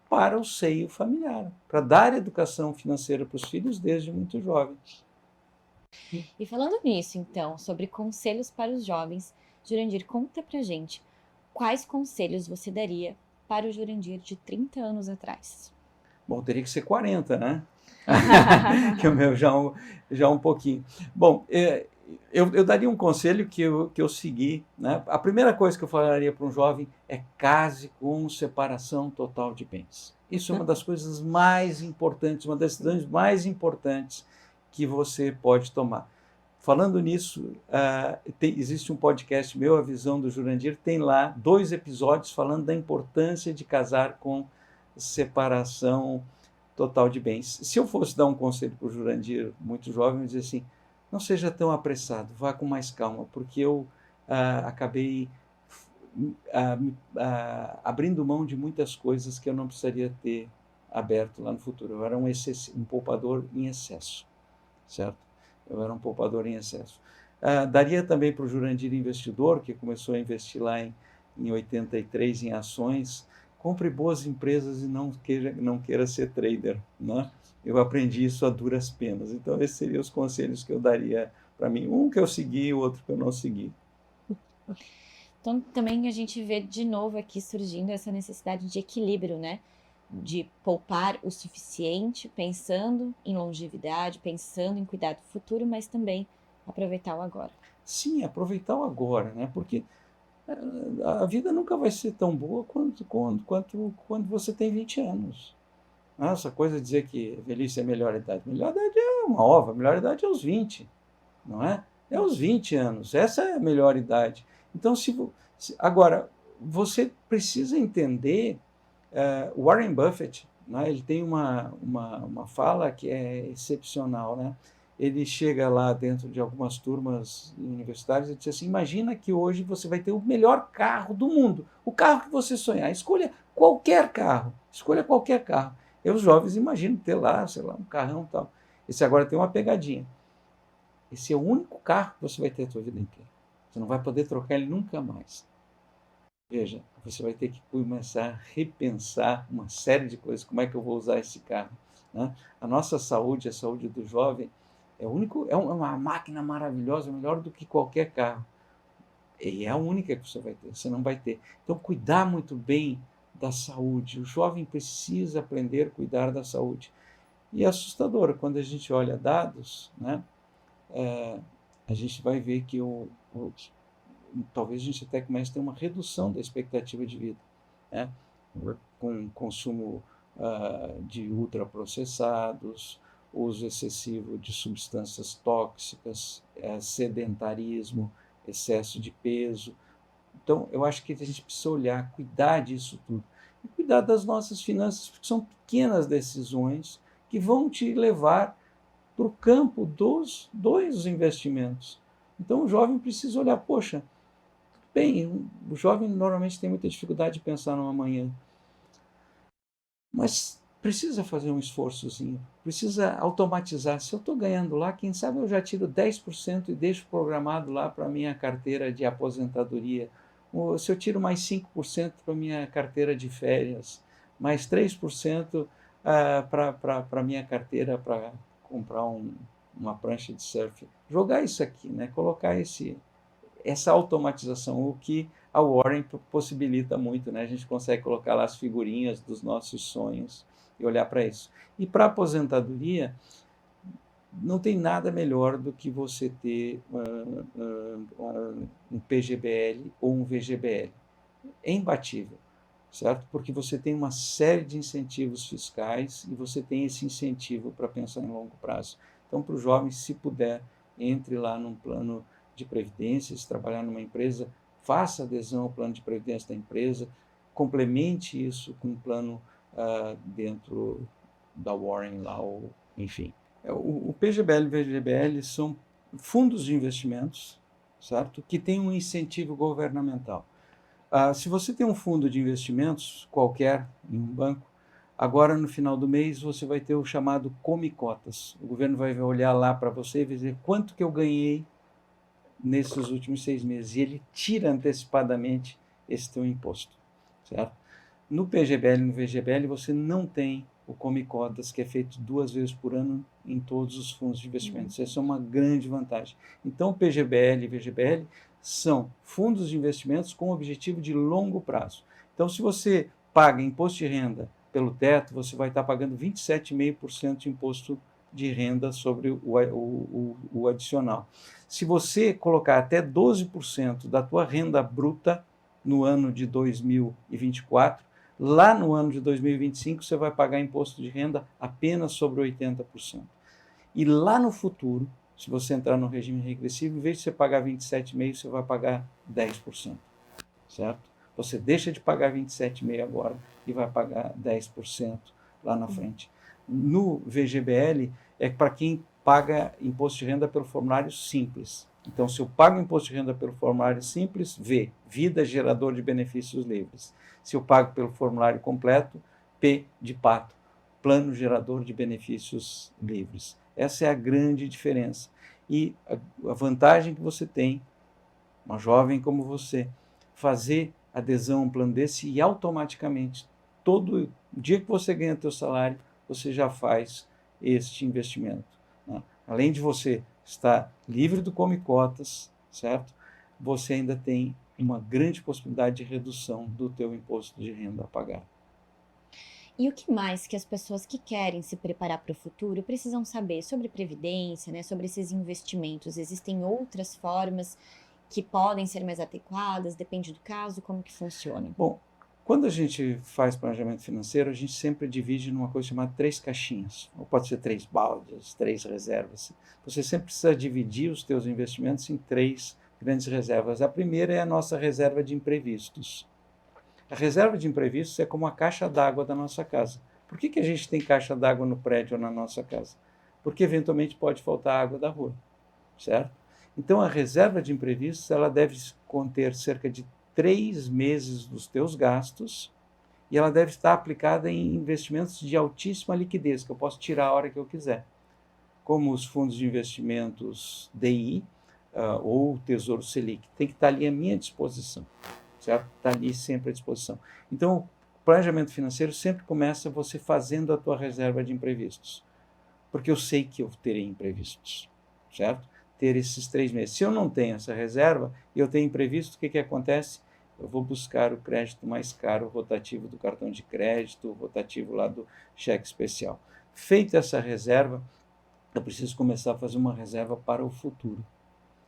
para o seio familiar, para dar educação financeira para os filhos desde muito jovens. E falando nisso, então, sobre conselhos para os jovens, Jurandir, conta pra gente quais conselhos você daria para o Jurandir de 30 anos atrás. Bom, teria que ser 40, né? Que o meu já um pouquinho. Bom, eu daria um conselho que eu segui, né? A primeira coisa que eu falaria para um jovem é case com separação total de bens. Isso é uma das coisas mais importantes, uma das decisões mais importantes que você pode tomar. Falando nisso, existe um podcast meu, A Visão do Jurandir, tem lá 2 episódios falando da importância de casar com separação total de bens. Se eu fosse dar um conselho para o Jurandir, muito jovem, eu dizer assim, não seja tão apressado, vá com mais calma, porque eu acabei abrindo mão de muitas coisas que eu não precisaria ter aberto lá no futuro. Eu era um poupador em excesso, certo? Eu era um poupador em excesso. Daria também para o Jurandir investidor, que começou a investir lá em 83 em ações, compre boas empresas e não queira ser trader, né? Eu aprendi isso a duras penas. Então, esses seriam os conselhos que eu daria para mim. Um que eu segui e o outro que eu não segui. Então, também a gente vê de novo aqui surgindo essa necessidade de equilíbrio, né? De poupar o suficiente, pensando em longevidade, pensando em cuidar do futuro, mas também aproveitar o agora. Sim, aproveitar o agora, né? Porque a vida nunca vai ser tão boa quanto quando você tem 20 anos. Essa coisa de dizer que velhice é a melhor idade. A melhor idade é uma ova, a melhor idade é os 20, não é? É os 20 anos, essa é a melhor idade. Então, agora, você precisa entender, Warren Buffett, né, ele tem uma fala que é excepcional, né? Ele chega lá dentro de algumas turmas universitárias e diz assim, imagina que hoje você vai ter o melhor carro do mundo, o carro que você sonhar, escolha qualquer carro. E os jovens imaginam ter lá, sei lá, um carrão e tal. Esse agora tem uma pegadinha. Esse é o único carro que você vai ter a sua vida inteira. Você não vai poder trocar ele nunca mais. Veja, você vai ter que começar a repensar uma série de coisas. Como é que eu vou usar esse carro? Né? A nossa saúde, a saúde do jovem, é uma máquina maravilhosa, melhor do que qualquer carro. E é a única que você vai ter, você não vai ter. Então, cuidar muito bem da saúde. O jovem precisa aprender a cuidar da saúde. E é assustador, quando a gente olha dados, né? A gente vai ver que talvez a gente até comece a ter uma redução da expectativa de vida, né? Com consumo de ultraprocessados, uso excessivo de substâncias tóxicas, sedentarismo, excesso de peso. Então, eu acho que a gente precisa olhar, cuidar disso tudo. E cuidar das nossas finanças, porque são pequenas decisões que vão te levar para o campo dos investimentos. Então, o jovem precisa olhar, poxa, bem, o jovem normalmente tem muita dificuldade de pensar no amanhã, mas precisa fazer um esforçozinho, precisa automatizar. Se eu estou ganhando lá, quem sabe eu já tiro 10% e deixo programado lá para a minha carteira de aposentadoria. Ou se eu tiro mais 5% para a minha carteira de férias, mais 3% para a minha carteira para comprar uma prancha de surf. Jogar isso aqui, né? Colocar essa automatização, o que a Warren possibilita muito, né? A gente consegue colocar lá as figurinhas dos nossos sonhos e olhar para isso. E para a aposentadoria, não tem nada melhor do que você ter um PGBL ou um VGBL. É imbatível, certo? Porque você tem uma série de incentivos fiscais e você tem esse incentivo para pensar em longo prazo. Então, para os jovens, se puder, entre lá num plano de previdência, se trabalhar numa empresa, faça adesão ao plano de previdência da empresa, complemente isso com um plano dentro da Warren lá, ou, enfim. O PGBL e o VGBL são fundos de investimentos, certo? Que têm um incentivo governamental. Se você tem um fundo de investimentos qualquer em um banco, agora no final do mês você vai ter o chamado Come Cotas. O governo vai olhar lá para você e vai dizer quanto que eu ganhei nesses últimos 6 meses. E ele tira antecipadamente esse teu imposto, certo? No PGBL e no VGBL você não tem o Come Cotas, que é feito 2 vezes por ano em todos os fundos de investimentos. Essa é uma grande vantagem. Então, o PGBL e VGBL são fundos de investimentos com objetivo de longo prazo. Então, se você paga imposto de renda pelo teto, você vai estar pagando 27,5% de imposto de renda sobre o adicional. Se você colocar até 12% da tua renda bruta no ano de 2024, lá no ano de 2025 você vai pagar imposto de renda apenas sobre 80%. E lá no futuro, se você entrar no regime regressivo, em vez de você pagar 27,5%, você vai pagar 10%, certo? Você deixa de pagar 27,5% agora e vai pagar 10% lá na frente. No VGBL, é para quem paga imposto de renda pelo formulário simples. Então, se eu pago imposto de renda pelo formulário simples, V, vida gerador de benefícios livres. Se eu pago pelo formulário completo, P de pato, plano gerador de benefícios livres. Essa é a grande diferença. E a vantagem que você tem, uma jovem como você, fazer adesão a um plano desse e automaticamente, todo dia que você ganha teu salário, você já faz este investimento, né? Além de você estar livre do Come Cotas, certo? Você ainda tem uma grande possibilidade de redução do teu imposto de renda a pagar. E o que mais que as pessoas que querem se preparar para o futuro precisam saber sobre previdência, né, sobre esses investimentos? Existem outras formas que podem ser mais adequadas, depende do caso, como que funciona? Bom, quando a gente faz planejamento financeiro, a gente sempre divide numa coisa chamada 3 caixinhas, ou pode ser 3 baldes, 3 reservas. Você sempre precisa dividir os teus investimentos em 3 grandes reservas. A primeira é a nossa reserva de imprevistos. A reserva de imprevistos é como a caixa d'água da nossa casa. Por que a gente tem caixa d'água no prédio ou na nossa casa? Porque eventualmente pode faltar água da rua, certo? Então a reserva de imprevistos ela deve conter cerca de 3 meses dos teus gastos e ela deve estar aplicada em investimentos de altíssima liquidez, que eu posso tirar a hora que eu quiser, como os fundos de investimentos DI ou o Tesouro Selic. Tem que estar ali à minha disposição, certo? Está ali sempre à disposição. Então, o planejamento financeiro sempre começa você fazendo a tua reserva de imprevistos, porque eu sei que eu terei imprevistos, certo? Ter esses 3 meses. Se eu não tenho essa reserva e eu tenho imprevisto, o que acontece? Eu vou buscar o crédito mais caro, rotativo do cartão de crédito, rotativo lá do cheque especial. Feita essa reserva, eu preciso começar a fazer uma reserva para o futuro,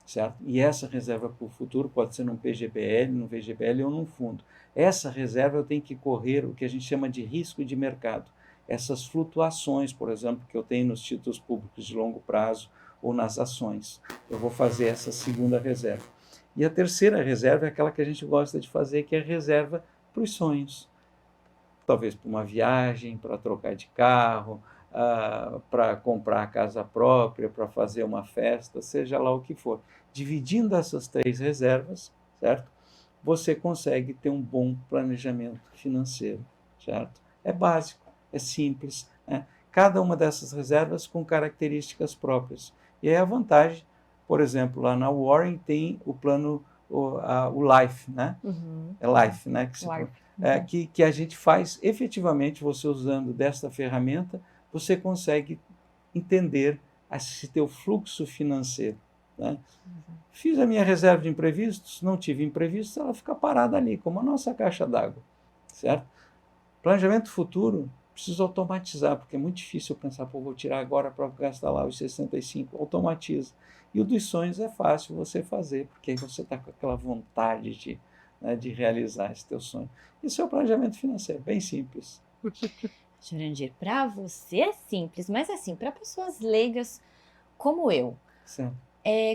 certo? E essa reserva para o futuro pode ser num PGBL, num VGBL ou num fundo. Essa reserva eu tenho que correr o que a gente chama de risco de mercado. Essas flutuações, por exemplo, que eu tenho nos títulos públicos de longo prazo ou nas ações. Eu vou fazer essa segunda reserva. E a terceira reserva é aquela que a gente gosta de fazer, que é a reserva para os sonhos. Talvez para uma viagem, para trocar de carro, para comprar a casa própria, para fazer uma festa, seja lá o que for. Dividindo essas 3 reservas, certo? Você consegue ter um bom planejamento financeiro, certo? É básico, é simples, né? Cada uma dessas reservas com características próprias. E aí a vantagem, por exemplo, lá na Warren tem o plano, o Life, né? É Life, né? Que a gente faz efetivamente, você usando desta ferramenta, você consegue entender esse teu fluxo financeiro, né? Fiz a minha reserva de imprevistos, não tive imprevistos, ela fica parada ali, como a nossa caixa d'água, certo? Planejamento futuro, preciso automatizar, porque é muito difícil eu pensar, pô, vou tirar agora para gastar lá os 65, automatiza. E o dos sonhos é fácil você fazer, porque aí você está com aquela vontade de, né, de realizar esse teu sonho. Isso é o planejamento financeiro, bem simples. Jurandir, para você é simples, mas assim, para pessoas leigas como eu, Certo.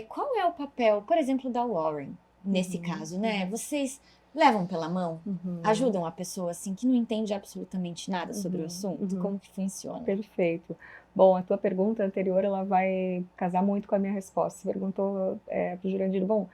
qual é o papel, por exemplo, da Warren nesse caso, né? Vocês levam pela mão? Ajudam a pessoa assim que não entende absolutamente nada sobre o assunto? Como que funciona? Perfeito. Bom, a tua pergunta anterior, ela vai casar muito com a minha resposta. Você perguntou para o Jurandir, bom,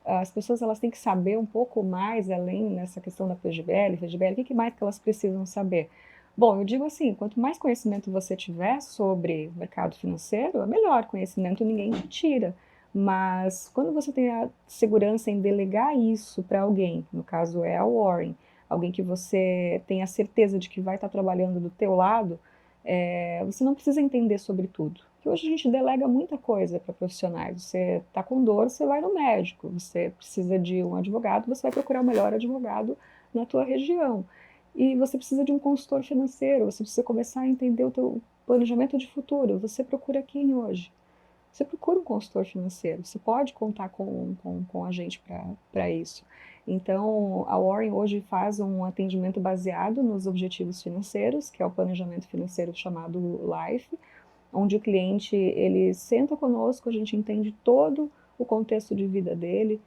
as pessoas elas têm que saber um pouco mais além nessa questão da PGBL, FGBL, o que mais que elas precisam saber? Bom, eu digo assim, quanto mais conhecimento você tiver sobre o mercado financeiro, é melhor. Conhecimento ninguém te tira. Mas quando você tem a segurança em delegar isso para alguém, no caso é a Warren, alguém que você tem a certeza de que vai estar trabalhando do teu lado, você não precisa entender sobre tudo. Porque hoje a gente delega muita coisa para profissionais. Você está com dor, você vai no médico. Você precisa de um advogado, você vai procurar o melhor advogado na tua região. E você precisa de um consultor financeiro, você precisa começar a entender o teu planejamento de futuro. Você procura quem hoje? Você procura um consultor financeiro, você pode contar com a gente para isso. Então, a Warren hoje faz um atendimento baseado nos objetivos financeiros, que é o planejamento financeiro chamado LIFE, onde o cliente ele senta conosco, a gente entende todo o contexto de vida dele,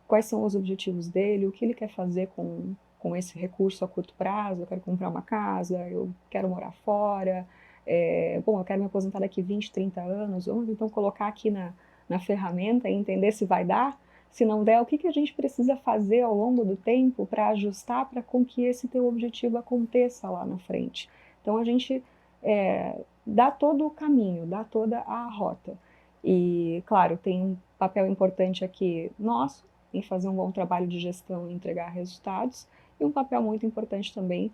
quais são os objetivos dele, o que ele quer fazer com esse recurso a curto prazo. Eu quero comprar uma casa, eu quero morar fora, bom, eu quero me aposentar daqui 20, 30 anos, vamos então colocar aqui na ferramenta e entender se vai dar. Se não der, o que a gente precisa fazer ao longo do tempo para ajustar para com que esse teu objetivo aconteça lá na frente. Então, a gente dá todo o caminho, dá toda a rota. E, claro, tem um papel importante aqui nosso, em fazer um bom trabalho de gestão e entregar resultados, e um papel muito importante também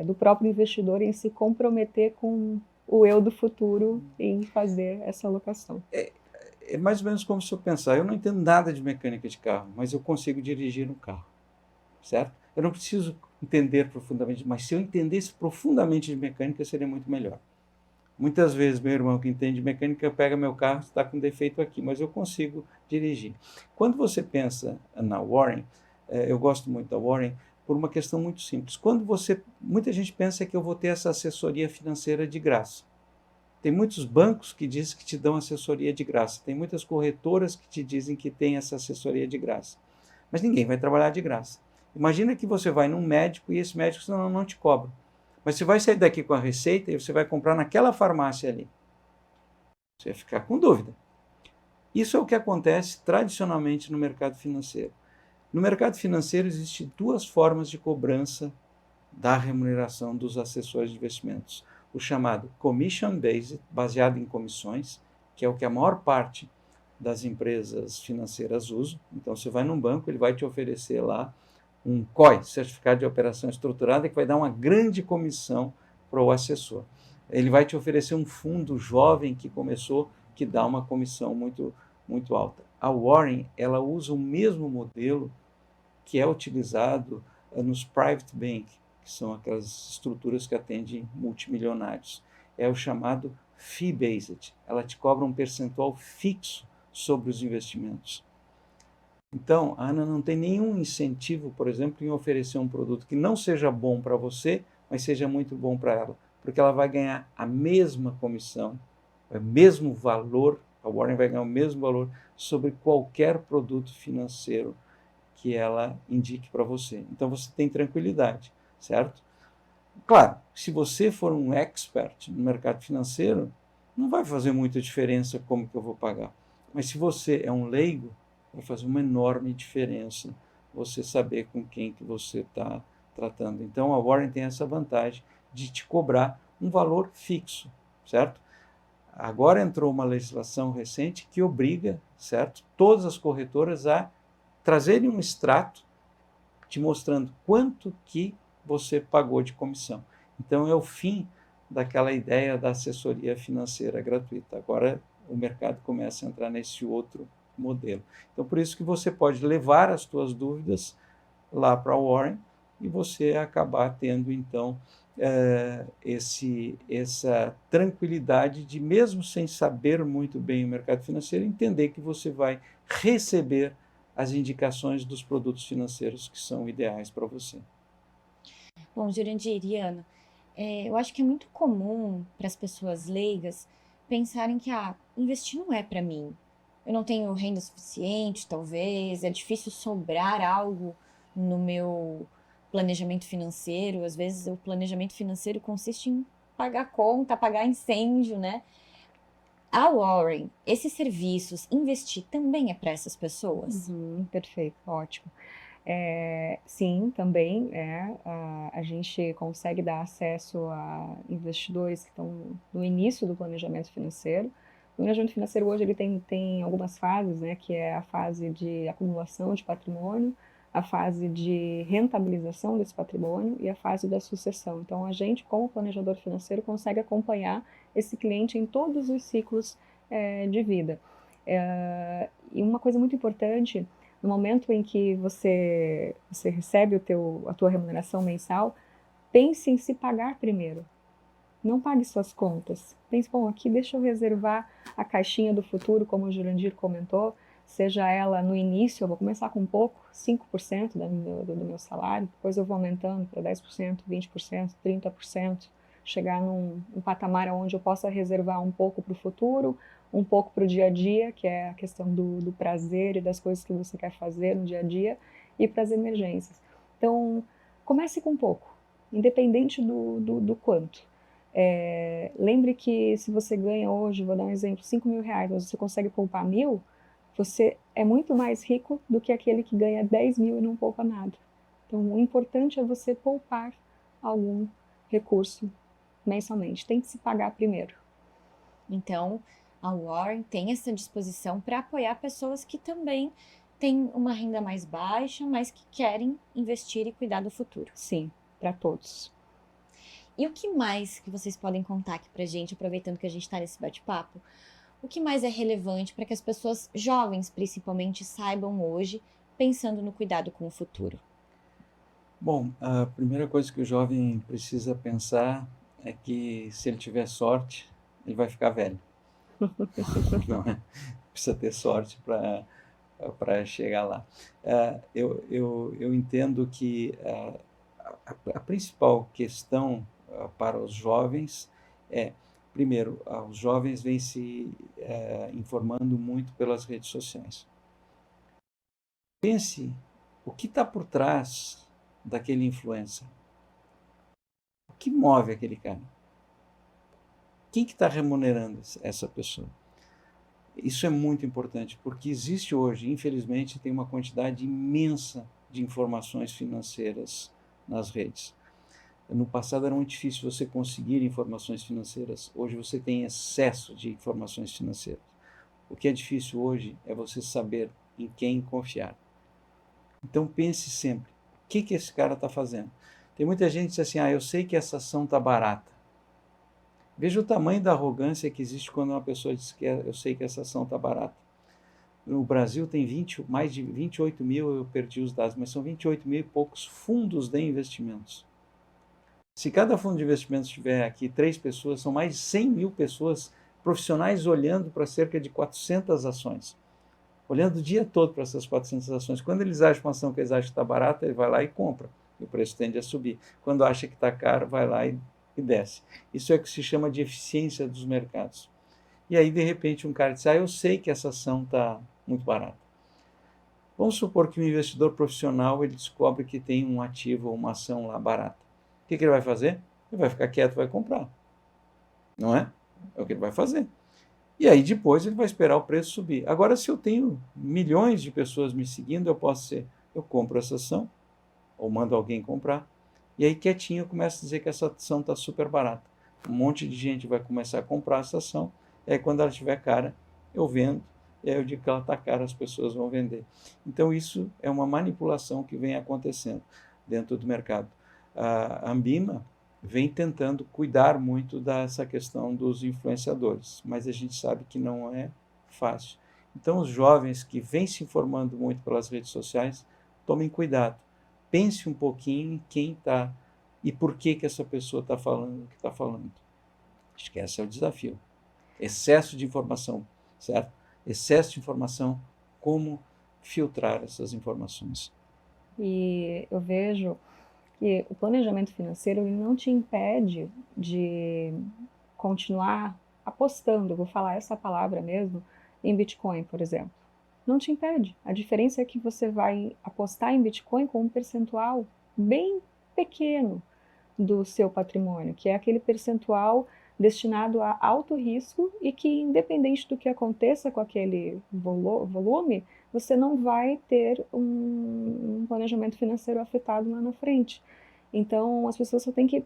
do próprio investidor em se comprometer com o eu do futuro em fazer essa alocação. É mais ou menos como se eu pensar, eu não entendo nada de mecânica de carro, mas eu consigo dirigir um carro, certo? Eu não preciso entender profundamente, mas se eu entendesse profundamente de mecânica, seria muito melhor. Muitas vezes, meu irmão que entende de mecânica pega meu carro, está com defeito aqui, mas eu consigo dirigir. Quando você pensa na Warren, eu gosto muito da Warren, por uma questão muito simples. Muita gente pensa que eu vou ter essa assessoria financeira de graça. Tem muitos bancos que dizem que te dão assessoria de graça. Tem muitas corretoras que te dizem que tem essa assessoria de graça. Mas ninguém vai trabalhar de graça. Imagina que você vai num médico e esse médico não te cobra. Mas você vai sair daqui com a receita e você vai comprar naquela farmácia ali. Você vai ficar com dúvida. Isso é o que acontece tradicionalmente no mercado financeiro. No mercado financeiro existem duas formas de cobrança da remuneração dos assessores de investimentos. O chamado commission-based, baseado em comissões, que é o que a maior parte das empresas financeiras usam. Então, você vai num banco, ele vai te oferecer lá um COI, Certificado de Operação Estruturada, que vai dar uma grande comissão para o assessor. Ele vai te oferecer um fundo jovem que começou, que dá uma comissão muito, muito alta. A Warren, ela usa o mesmo modelo que é utilizado nos private bank, que são aquelas estruturas que atendem multimilionários. É o chamado fee-based. Ela te cobra um percentual fixo sobre os investimentos. Então, a Ana não tem nenhum incentivo, por exemplo, em oferecer um produto que não seja bom para você, mas seja muito bom para ela, porque ela vai ganhar a mesma comissão, o mesmo valor, a Warren vai ganhar o mesmo valor sobre qualquer produto financeiro que ela indique para você. Então, você tem tranquilidade, certo? Claro, se você for um expert no mercado financeiro, não vai fazer muita diferença como que eu vou pagar. Mas se você é um leigo, vai fazer uma enorme diferença você saber com quem que você está tratando. Então, a Warren tem essa vantagem de te cobrar um valor fixo, certo? Agora entrou uma legislação recente que obriga, certo, todas as corretoras a trazerem um extrato te mostrando quanto que você pagou de comissão. Então, é o fim daquela ideia da assessoria financeira gratuita. Agora, o mercado começa a entrar nesse outro modelo. Então, por isso que você pode levar as suas dúvidas lá para a Warren e você acabar tendo, então, essa tranquilidade de, mesmo sem saber muito bem o mercado financeiro, entender que você vai receber as indicações dos produtos financeiros que são ideais para você. Bom, Jurandir e Ana, eu acho que é muito comum para as pessoas leigas pensarem que investir não é para mim. Eu não tenho renda suficiente, talvez, é difícil sobrar algo no meu planejamento financeiro. Às vezes o planejamento financeiro consiste em pagar conta, pagar incêndio, né? A Warren, esses serviços, investir também é para essas pessoas? Perfeito, ótimo. Sim, também a gente consegue dar acesso a investidores que estão no início do planejamento financeiro. O planejamento financeiro hoje ele tem algumas fases, né, que é a fase de acumulação de patrimônio, a fase de rentabilização desse patrimônio e a fase da sucessão. Então, a gente, como planejador financeiro, consegue acompanhar esse cliente em todos os ciclos de vida. E uma coisa muito importante, no momento em que você recebe a tua remuneração mensal, pense em se pagar primeiro. Não pague suas contas. Pense, bom, aqui deixa eu reservar a caixinha do futuro, como o Jurandir comentou, seja ela no início, eu vou começar com pouco, 5% do meu salário, depois eu vou aumentando para 10%, 20%, 30%, chegar num patamar onde eu possa reservar um pouco para o futuro, um pouco para o dia a dia, que é a questão do prazer e das coisas que você quer fazer no dia a dia, e para as emergências. Então, comece com pouco, independente do quanto. Lembre que se você ganha hoje, vou dar um exemplo, 5 mil reais, mas você consegue poupar 1.000, você é muito mais rico do que aquele que ganha 10 mil e não poupa nada. Então, o importante é você poupar algum recurso mensalmente. Tem que se pagar primeiro. Então, a Warren tem essa disposição para apoiar pessoas que também têm uma renda mais baixa, mas que querem investir e cuidar do futuro. Sim, para todos. E o que mais que vocês podem contar aqui para a gente, aproveitando que a gente está nesse bate-papo? O que mais é relevante para que as pessoas jovens, principalmente, saibam hoje, pensando no cuidado com o futuro? Bom, a primeira coisa que o jovem precisa pensar é que, se ele tiver sorte, ele vai ficar velho. Não é? Precisa ter sorte para chegar lá. Eu entendo que a principal questão para os jovens é, primeiro, os jovens vêm se informando muito pelas redes sociais. Pense o que está por trás daquele influencer. O que move aquele cara? Quem que está remunerando essa pessoa? Isso é muito importante, porque existe hoje, infelizmente, tem uma quantidade imensa de informações financeiras nas redes. No passado era muito difícil você conseguir informações financeiras. Hoje você tem excesso de informações financeiras. O que é difícil hoje é você saber em quem confiar. Então pense sempre, o que esse cara está fazendo? Tem muita gente que diz assim, eu sei que essa ação está barata. Veja o tamanho da arrogância que existe quando uma pessoa diz que eu sei que essa ação está barata. No Brasil tem mais de 28 mil, eu perdi os dados, mas são 28 mil e poucos fundos de investimentos. Se cada fundo de investimentos tiver aqui 3 pessoas, são mais de 100 mil pessoas profissionais olhando para cerca de 400 ações. Olhando o dia todo para essas 400 ações. Quando eles acham uma ação que eles acham que está barata, ele vai lá e compra. E o preço tende a subir. Quando acha que está caro, vai lá e desce. Isso é o que se chama de eficiência dos mercados. E aí, de repente, um cara diz, eu sei que essa ação está muito barata. Vamos supor que um investidor profissional ele descobre que tem um ativo ou uma ação lá barata. O que ele vai fazer? Ele vai ficar quieto e vai comprar. Não é? É o que ele vai fazer. E aí depois ele vai esperar o preço subir. Agora, se eu tenho milhões de pessoas me seguindo, eu compro essa ação, ou mando alguém comprar, e aí quietinho eu começo a dizer que essa ação está super barata. Um monte de gente vai começar a comprar essa ação, e aí quando ela estiver cara, eu vendo, e aí eu digo que ela está cara, as pessoas vão vender. Então isso é uma manipulação que vem acontecendo dentro do mercado. A Ambima vem tentando cuidar muito dessa questão dos influenciadores, mas a gente sabe que não é fácil. Então, os jovens que vêm se informando muito pelas redes sociais, tomem cuidado. Pense um pouquinho em quem está e por que essa pessoa está falando o que está falando. Acho que esse é o desafio. Excesso de informação, certo? Excesso de informação, como filtrar essas informações. E eu vejo que o planejamento financeiro ele não te impede de continuar apostando, vou falar essa palavra mesmo, em Bitcoin, por exemplo. Não te impede. A diferença é que você vai apostar em Bitcoin com um percentual bem pequeno do seu patrimônio, que é aquele percentual destinado a alto risco e que, independente do que aconteça com aquele volume, você não vai ter um planejamento financeiro afetado lá na frente. Então, as pessoas só têm que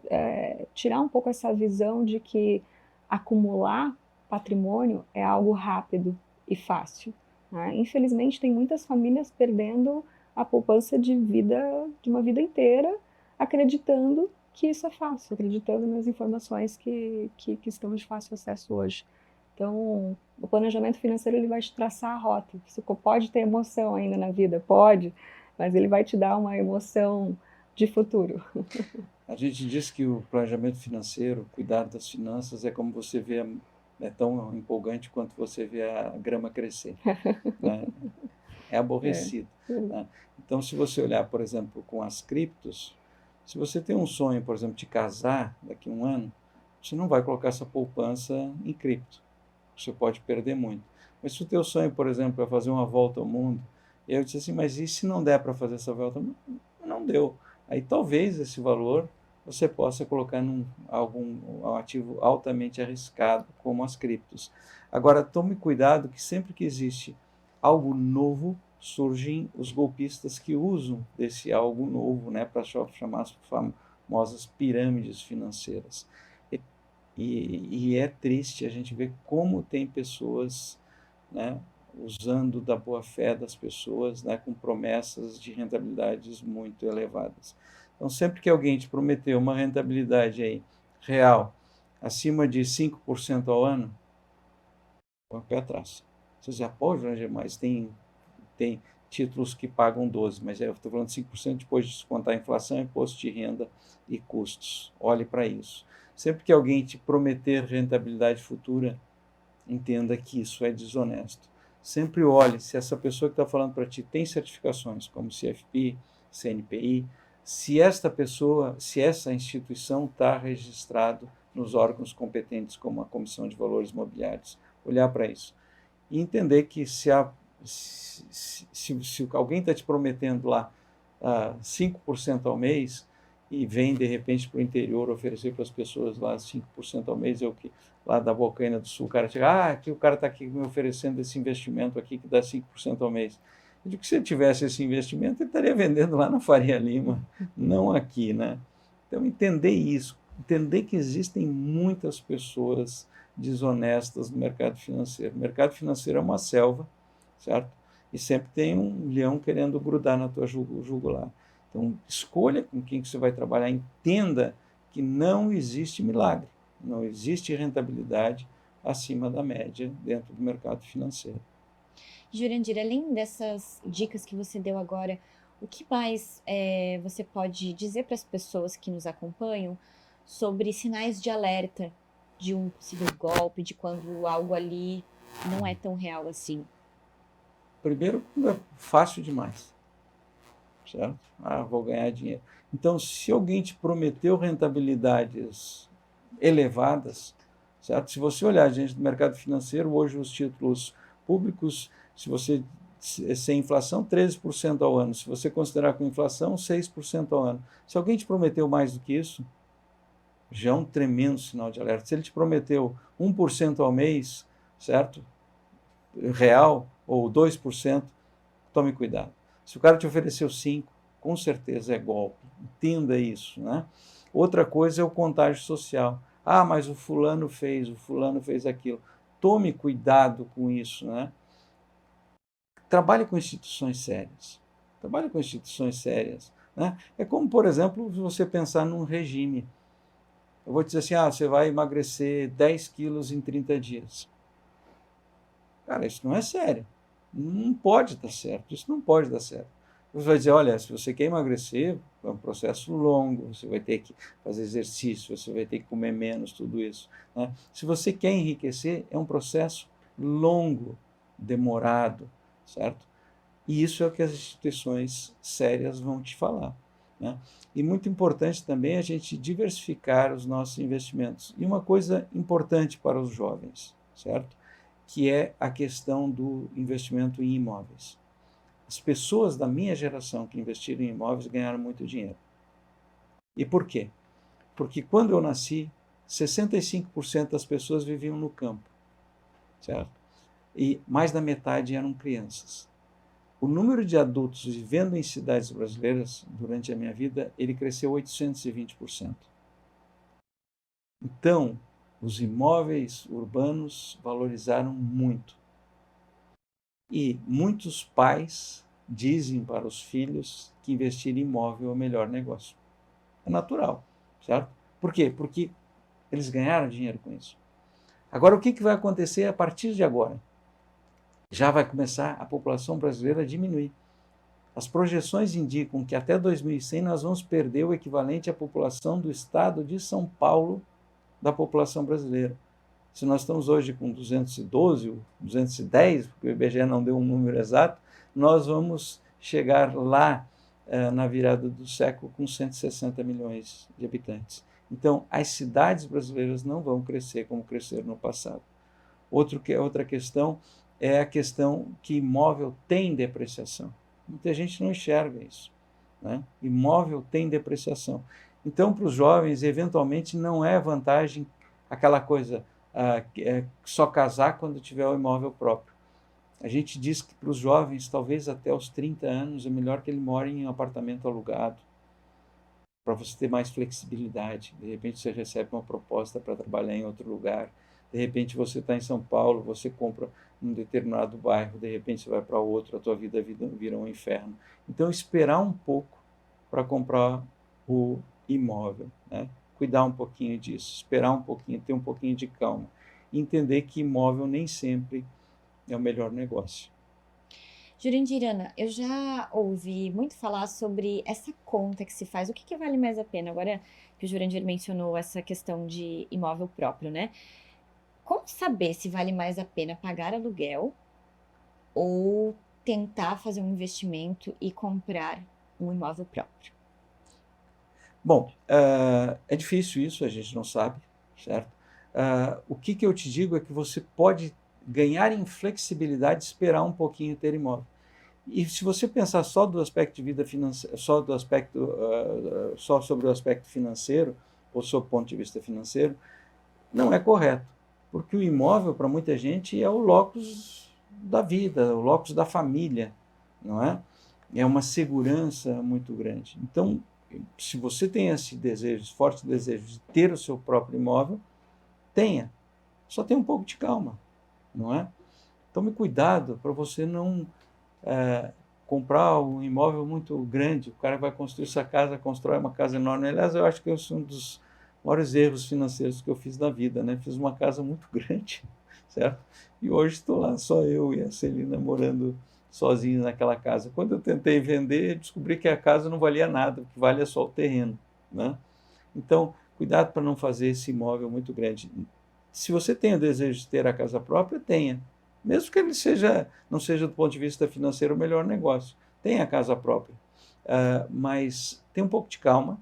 tirar um pouco essa visão de que acumular patrimônio é algo rápido e fácil, né? Infelizmente, tem muitas famílias perdendo a poupança de uma vida inteira, acreditando que isso é fácil, acreditando nas informações que estão de fácil acesso hoje. Então, o planejamento financeiro ele vai te traçar a rota. Você pode ter emoção ainda na vida, pode, mas ele vai te dar uma emoção de futuro. A gente diz que o planejamento financeiro, cuidar das finanças, é como você vê, é tão empolgante quanto você vê a grama crescer, né? É aborrecido, né? Então, se você olhar, por exemplo, com as criptos, se você tem um sonho, por exemplo, de casar daqui a um ano, você não vai colocar essa poupança em cripto. Você pode perder muito. Mas se o teu sonho, por exemplo, é fazer uma volta ao mundo, e eu disse assim, mas e se não der para fazer essa volta ao mundo? Não deu. Aí talvez esse valor você possa colocar num algum ativo altamente arriscado, como as criptos. Agora, tome cuidado que sempre que existe algo novo, surgem os golpistas que usam desse algo novo, né, para chamar as famosas pirâmides financeiras. E é triste a gente ver como tem pessoas, né, usando da boa-fé das pessoas, né, com promessas de rentabilidades muito elevadas. Então, sempre que alguém te prometeu uma rentabilidade aí, real acima de 5% ao ano, põe o pé atrás. Você diz, pô, mas tem títulos que pagam 12%, mas eu estou falando de 5% depois de descontar a inflação, imposto de renda e custos. Olhe para isso. Sempre que alguém te prometer rentabilidade futura, entenda que isso é desonesto. Sempre olhe se essa pessoa que está falando para ti tem certificações, como CFP, CNPI, se essa instituição está registrado nos órgãos competentes, como a Comissão de Valores Mobiliários. Olhar para isso. E entender que se alguém está te prometendo lá 5% ao mês e vem de repente para o interior oferecer para as pessoas lá 5% ao mês, é o que lá da Bocaina do Sul, o cara chega, aqui o cara está aqui me oferecendo esse investimento aqui que dá 5% ao mês. Eu digo que se ele tivesse esse investimento, ele estaria vendendo lá na Faria Lima, não aqui, né? Então, entender isso, entender que existem muitas pessoas desonestas no mercado financeiro. O mercado financeiro é uma selva, certo? E sempre tem um leão querendo grudar na tua jugular. Então, escolha com quem que você vai trabalhar, entenda que não existe milagre, não existe rentabilidade acima da média dentro do mercado financeiro. Jurandir, além dessas dicas que você deu agora, o que mais você pode dizer para as pessoas que nos acompanham sobre sinais de alerta de um possível golpe, de quando algo ali não é tão real assim? Primeiro, é fácil demais, certo? Vou ganhar dinheiro. Então, se alguém te prometeu rentabilidades elevadas, certo? Se você olhar, gente, do mercado financeiro, hoje os títulos públicos, se você sem inflação, 13% ao ano. Se você considerar com inflação, 6% ao ano. Se alguém te prometeu mais do que isso, já é um tremendo sinal de alerta. Se ele te prometeu 1% ao mês, certo? Real, ou 2%, tome cuidado. Se o cara te ofereceu 5%, com certeza é golpe. Entenda isso, né? Outra coisa é o contágio social. Mas o fulano fez aquilo. Tome cuidado com isso, né? Trabalhe com instituições sérias. Trabalhe com instituições sérias, né? É como, por exemplo, você pensar num regime. Eu vou dizer assim, você vai emagrecer 10 quilos em 30 dias. Cara, isso não é sério. Não pode dar certo, isso não pode dar certo. Você vai dizer, olha, se você quer emagrecer, é um processo longo, você vai ter que fazer exercício, você vai ter que comer menos, tudo isso, né? Se você quer enriquecer, é um processo longo, demorado, certo? E isso é o que as instituições sérias vão te falar, né? E muito importante também a gente diversificar os nossos investimentos. E uma coisa importante para os jovens, certo? Que é a questão do investimento em imóveis. As pessoas da minha geração que investiram em imóveis ganharam muito dinheiro. E por quê? Porque quando eu nasci, 65% das pessoas viviam no campo, certo? E mais da metade eram crianças. O número de adultos vivendo em cidades brasileiras durante a minha vida, ele cresceu 820%. Então, os imóveis urbanos valorizaram muito. E muitos pais dizem para os filhos que investir em imóvel é o melhor negócio. É natural, certo? Por quê? Porque eles ganharam dinheiro com isso. Agora, o que vai acontecer a partir de agora? Já vai começar a população brasileira a diminuir. As projeções indicam que até 2100 nós vamos perder o equivalente à população do estado de São Paulo da população brasileira. Se nós estamos hoje com 212 ou 210, porque o IBGE não deu um número exato, nós vamos chegar lá na virada do século com 160 milhões de habitantes. Então, as cidades brasileiras não vão crescer como cresceram no passado. Outra questão é a questão que imóvel tem depreciação. Muita gente não enxerga isso, né? Imóvel tem depreciação. Então, para os jovens, eventualmente, não é vantagem aquela coisa, só casar quando tiver o imóvel próprio. A gente diz que para os jovens, talvez até os 30 anos, é melhor que ele more em um apartamento alugado, para você ter mais flexibilidade. De repente você recebe uma proposta para trabalhar em outro lugar, de repente você está em São Paulo, você compra um determinado bairro, de repente você vai para outro, a tua vida vira um inferno. Então, esperar um pouco para comprar o imóvel, né? Cuidar um pouquinho disso, esperar um pouquinho, ter um pouquinho de calma, entender que imóvel nem sempre é o melhor negócio. Jurandirana, eu já ouvi muito falar sobre essa conta que se faz, o que que vale mais a pena? Agora que o Jurandir mencionou essa questão de imóvel próprio, né? Como saber se vale mais a pena pagar aluguel ou tentar fazer um investimento e comprar um imóvel próprio? Bom, é difícil isso, a gente não sabe, certo? O que eu te digo é que você pode ganhar em flexibilidade, esperar um pouquinho ter imóvel. E se você pensar só do aspecto de vida financeira, só sobre o aspecto financeiro, ou sob o ponto de vista financeiro, não é correto, porque o imóvel para muita gente é o locus da vida, o locus da família, não é? É uma segurança muito grande. Então, se você tem esse desejo, esse forte desejo de ter o seu próprio imóvel, tenha. Só tenha um pouco de calma, não é? Tome cuidado para você não comprar um imóvel muito grande. O cara vai construir sua casa, constrói uma casa enorme. Aliás, eu acho que esse é um dos maiores erros financeiros que eu fiz na vida, né? Fiz uma casa muito grande, certo? E hoje estou lá, só eu e a Celina morando sozinhos naquela casa. Quando eu tentei vender, descobri que a casa não valia nada, o que vale é só o terreno, né? Então, cuidado para não fazer esse imóvel muito grande. Se você tem o desejo de ter a casa própria, tenha. Mesmo que ele não seja do ponto de vista financeiro o melhor negócio. Tenha a casa própria. Mas tenha um pouco de calma,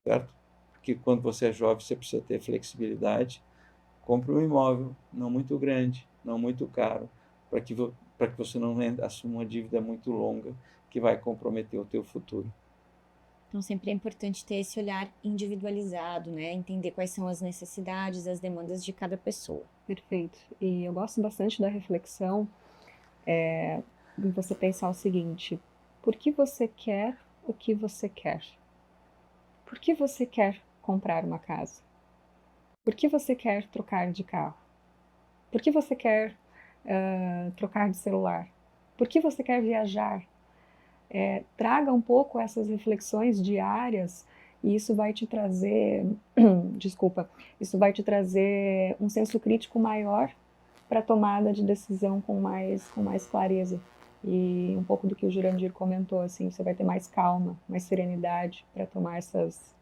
certo? Porque quando você é jovem, você precisa ter flexibilidade. Compre um imóvel, não muito grande, não muito caro, para que você não assuma uma dívida muito longa que vai comprometer o teu futuro. Então, sempre é importante ter esse olhar individualizado, né? Entender quais são as necessidades, as demandas de cada pessoa. Perfeito. E eu gosto bastante da reflexão de você pensar o seguinte: por que você quer o que você quer? Por que você quer comprar uma casa? Por que você quer trocar de carro? Por que você quer trocar de celular? Por que você quer viajar? Traga um pouco essas reflexões diárias e isso vai te trazer, desculpa, isso vai te trazer um senso crítico maior para tomada de decisão com mais clareza. E um pouco do que o Jurandir comentou, assim, você vai ter mais calma, mais serenidade para tomar essas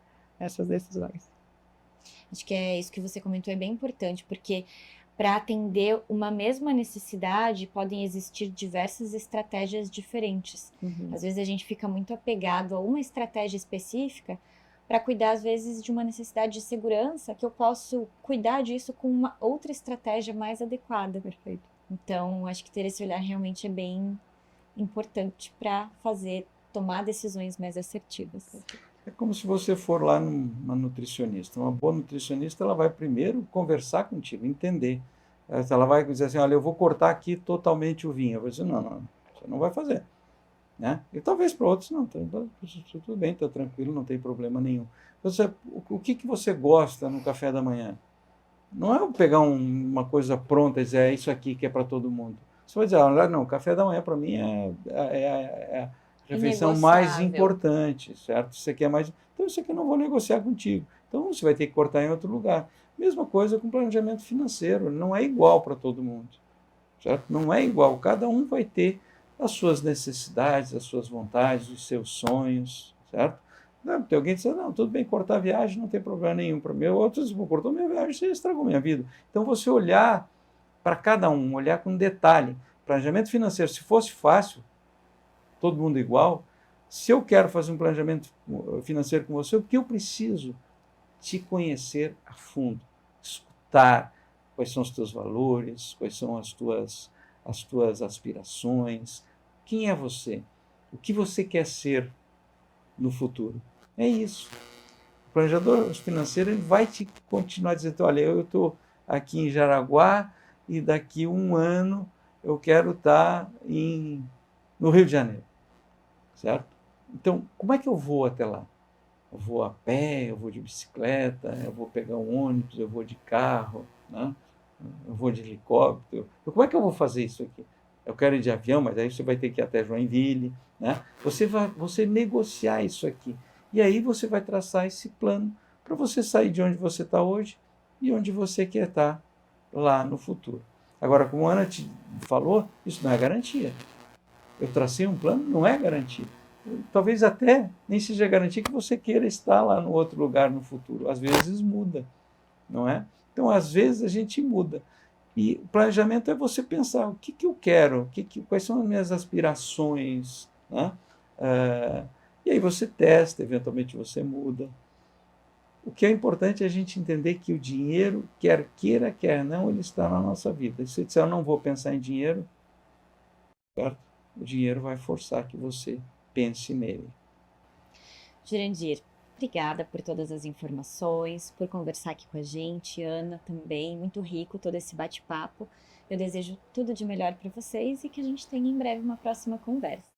decisões. Acho que é isso que você comentou, é bem importante, porque para atender uma mesma necessidade podem existir diversas estratégias diferentes. Às vezes a gente fica muito apegado a uma estratégia específica para cuidar, às vezes, de uma necessidade de segurança, que eu posso cuidar disso com uma outra estratégia mais adequada. Perfeito. Então, acho que ter esse olhar realmente é bem importante para tomar decisões mais assertivas. É como se você for lá numa nutricionista. Uma boa nutricionista, ela vai primeiro conversar contigo, entender. Ela vai dizer assim, olha, eu vou cortar aqui totalmente o vinho. Eu vou dizer, não, você não vai fazer. Né? E talvez para outros, não, tudo bem, está tranquilo, não tem problema nenhum. O que você gosta no café da manhã? Não é pegar uma coisa pronta e dizer, é isso aqui que é para todo mundo. Você vai dizer, olha, não, o café da manhã para mim é a refeição mais importante, certo? Isso aqui é mais... Então, isso aqui eu não vou negociar contigo. Então, você vai ter que cortar em outro lugar. Mesma coisa com planejamento financeiro, não é igual para todo mundo, certo? Não é igual, cada um vai ter as suas necessidades, as suas vontades, os seus sonhos, certo? Não, tem alguém que diz, não, tudo bem, cortar a viagem não tem problema nenhum para mim. Outros, cortou minha viagem, você estragou minha vida. Então, você olhar para cada um, olhar com detalhe. Planejamento financeiro, se fosse fácil, todo mundo igual, se eu quero fazer um planejamento financeiro com você, o que eu preciso? Te conhecer a fundo, escutar quais são os teus valores, quais são as tuas aspirações, quem é você, o que você quer ser no futuro. É isso. O planejador financeiro ele vai te continuar dizendo, olha, eu estou aqui em Jaraguá e daqui 1 ano eu quero estar no Rio de Janeiro, certo? Então, como é que eu vou até lá? Eu vou a pé, eu vou de bicicleta, eu vou pegar um ônibus, eu vou de carro, né? Eu vou de helicóptero. Como é que eu vou fazer isso aqui? Eu quero ir de avião, mas aí você vai ter que ir até Joinville, né? Você negociar isso aqui. E aí você vai traçar esse plano para você sair de onde você está hoje e onde você quer estar lá no futuro. Agora, como a Ana te falou, isso não é garantia. Eu tracei um plano, não é garantia. Talvez até nem seja garantia que você queira estar lá no outro lugar no futuro. Às vezes muda, não é? Então, às vezes a gente muda. E o planejamento é você pensar o que eu quero, quais são as minhas aspirações, né? E aí você testa, eventualmente você muda. O que é importante é a gente entender que o dinheiro, quer queira, quer não, ele está na nossa vida. Se você disser, eu não vou pensar em dinheiro, certo? O dinheiro vai forçar que você pense nele. Jurandir, obrigada por todas as informações, por conversar aqui com a gente, Ana também, muito rico todo esse bate-papo. Eu desejo tudo de melhor para vocês e que a gente tenha em breve uma próxima conversa.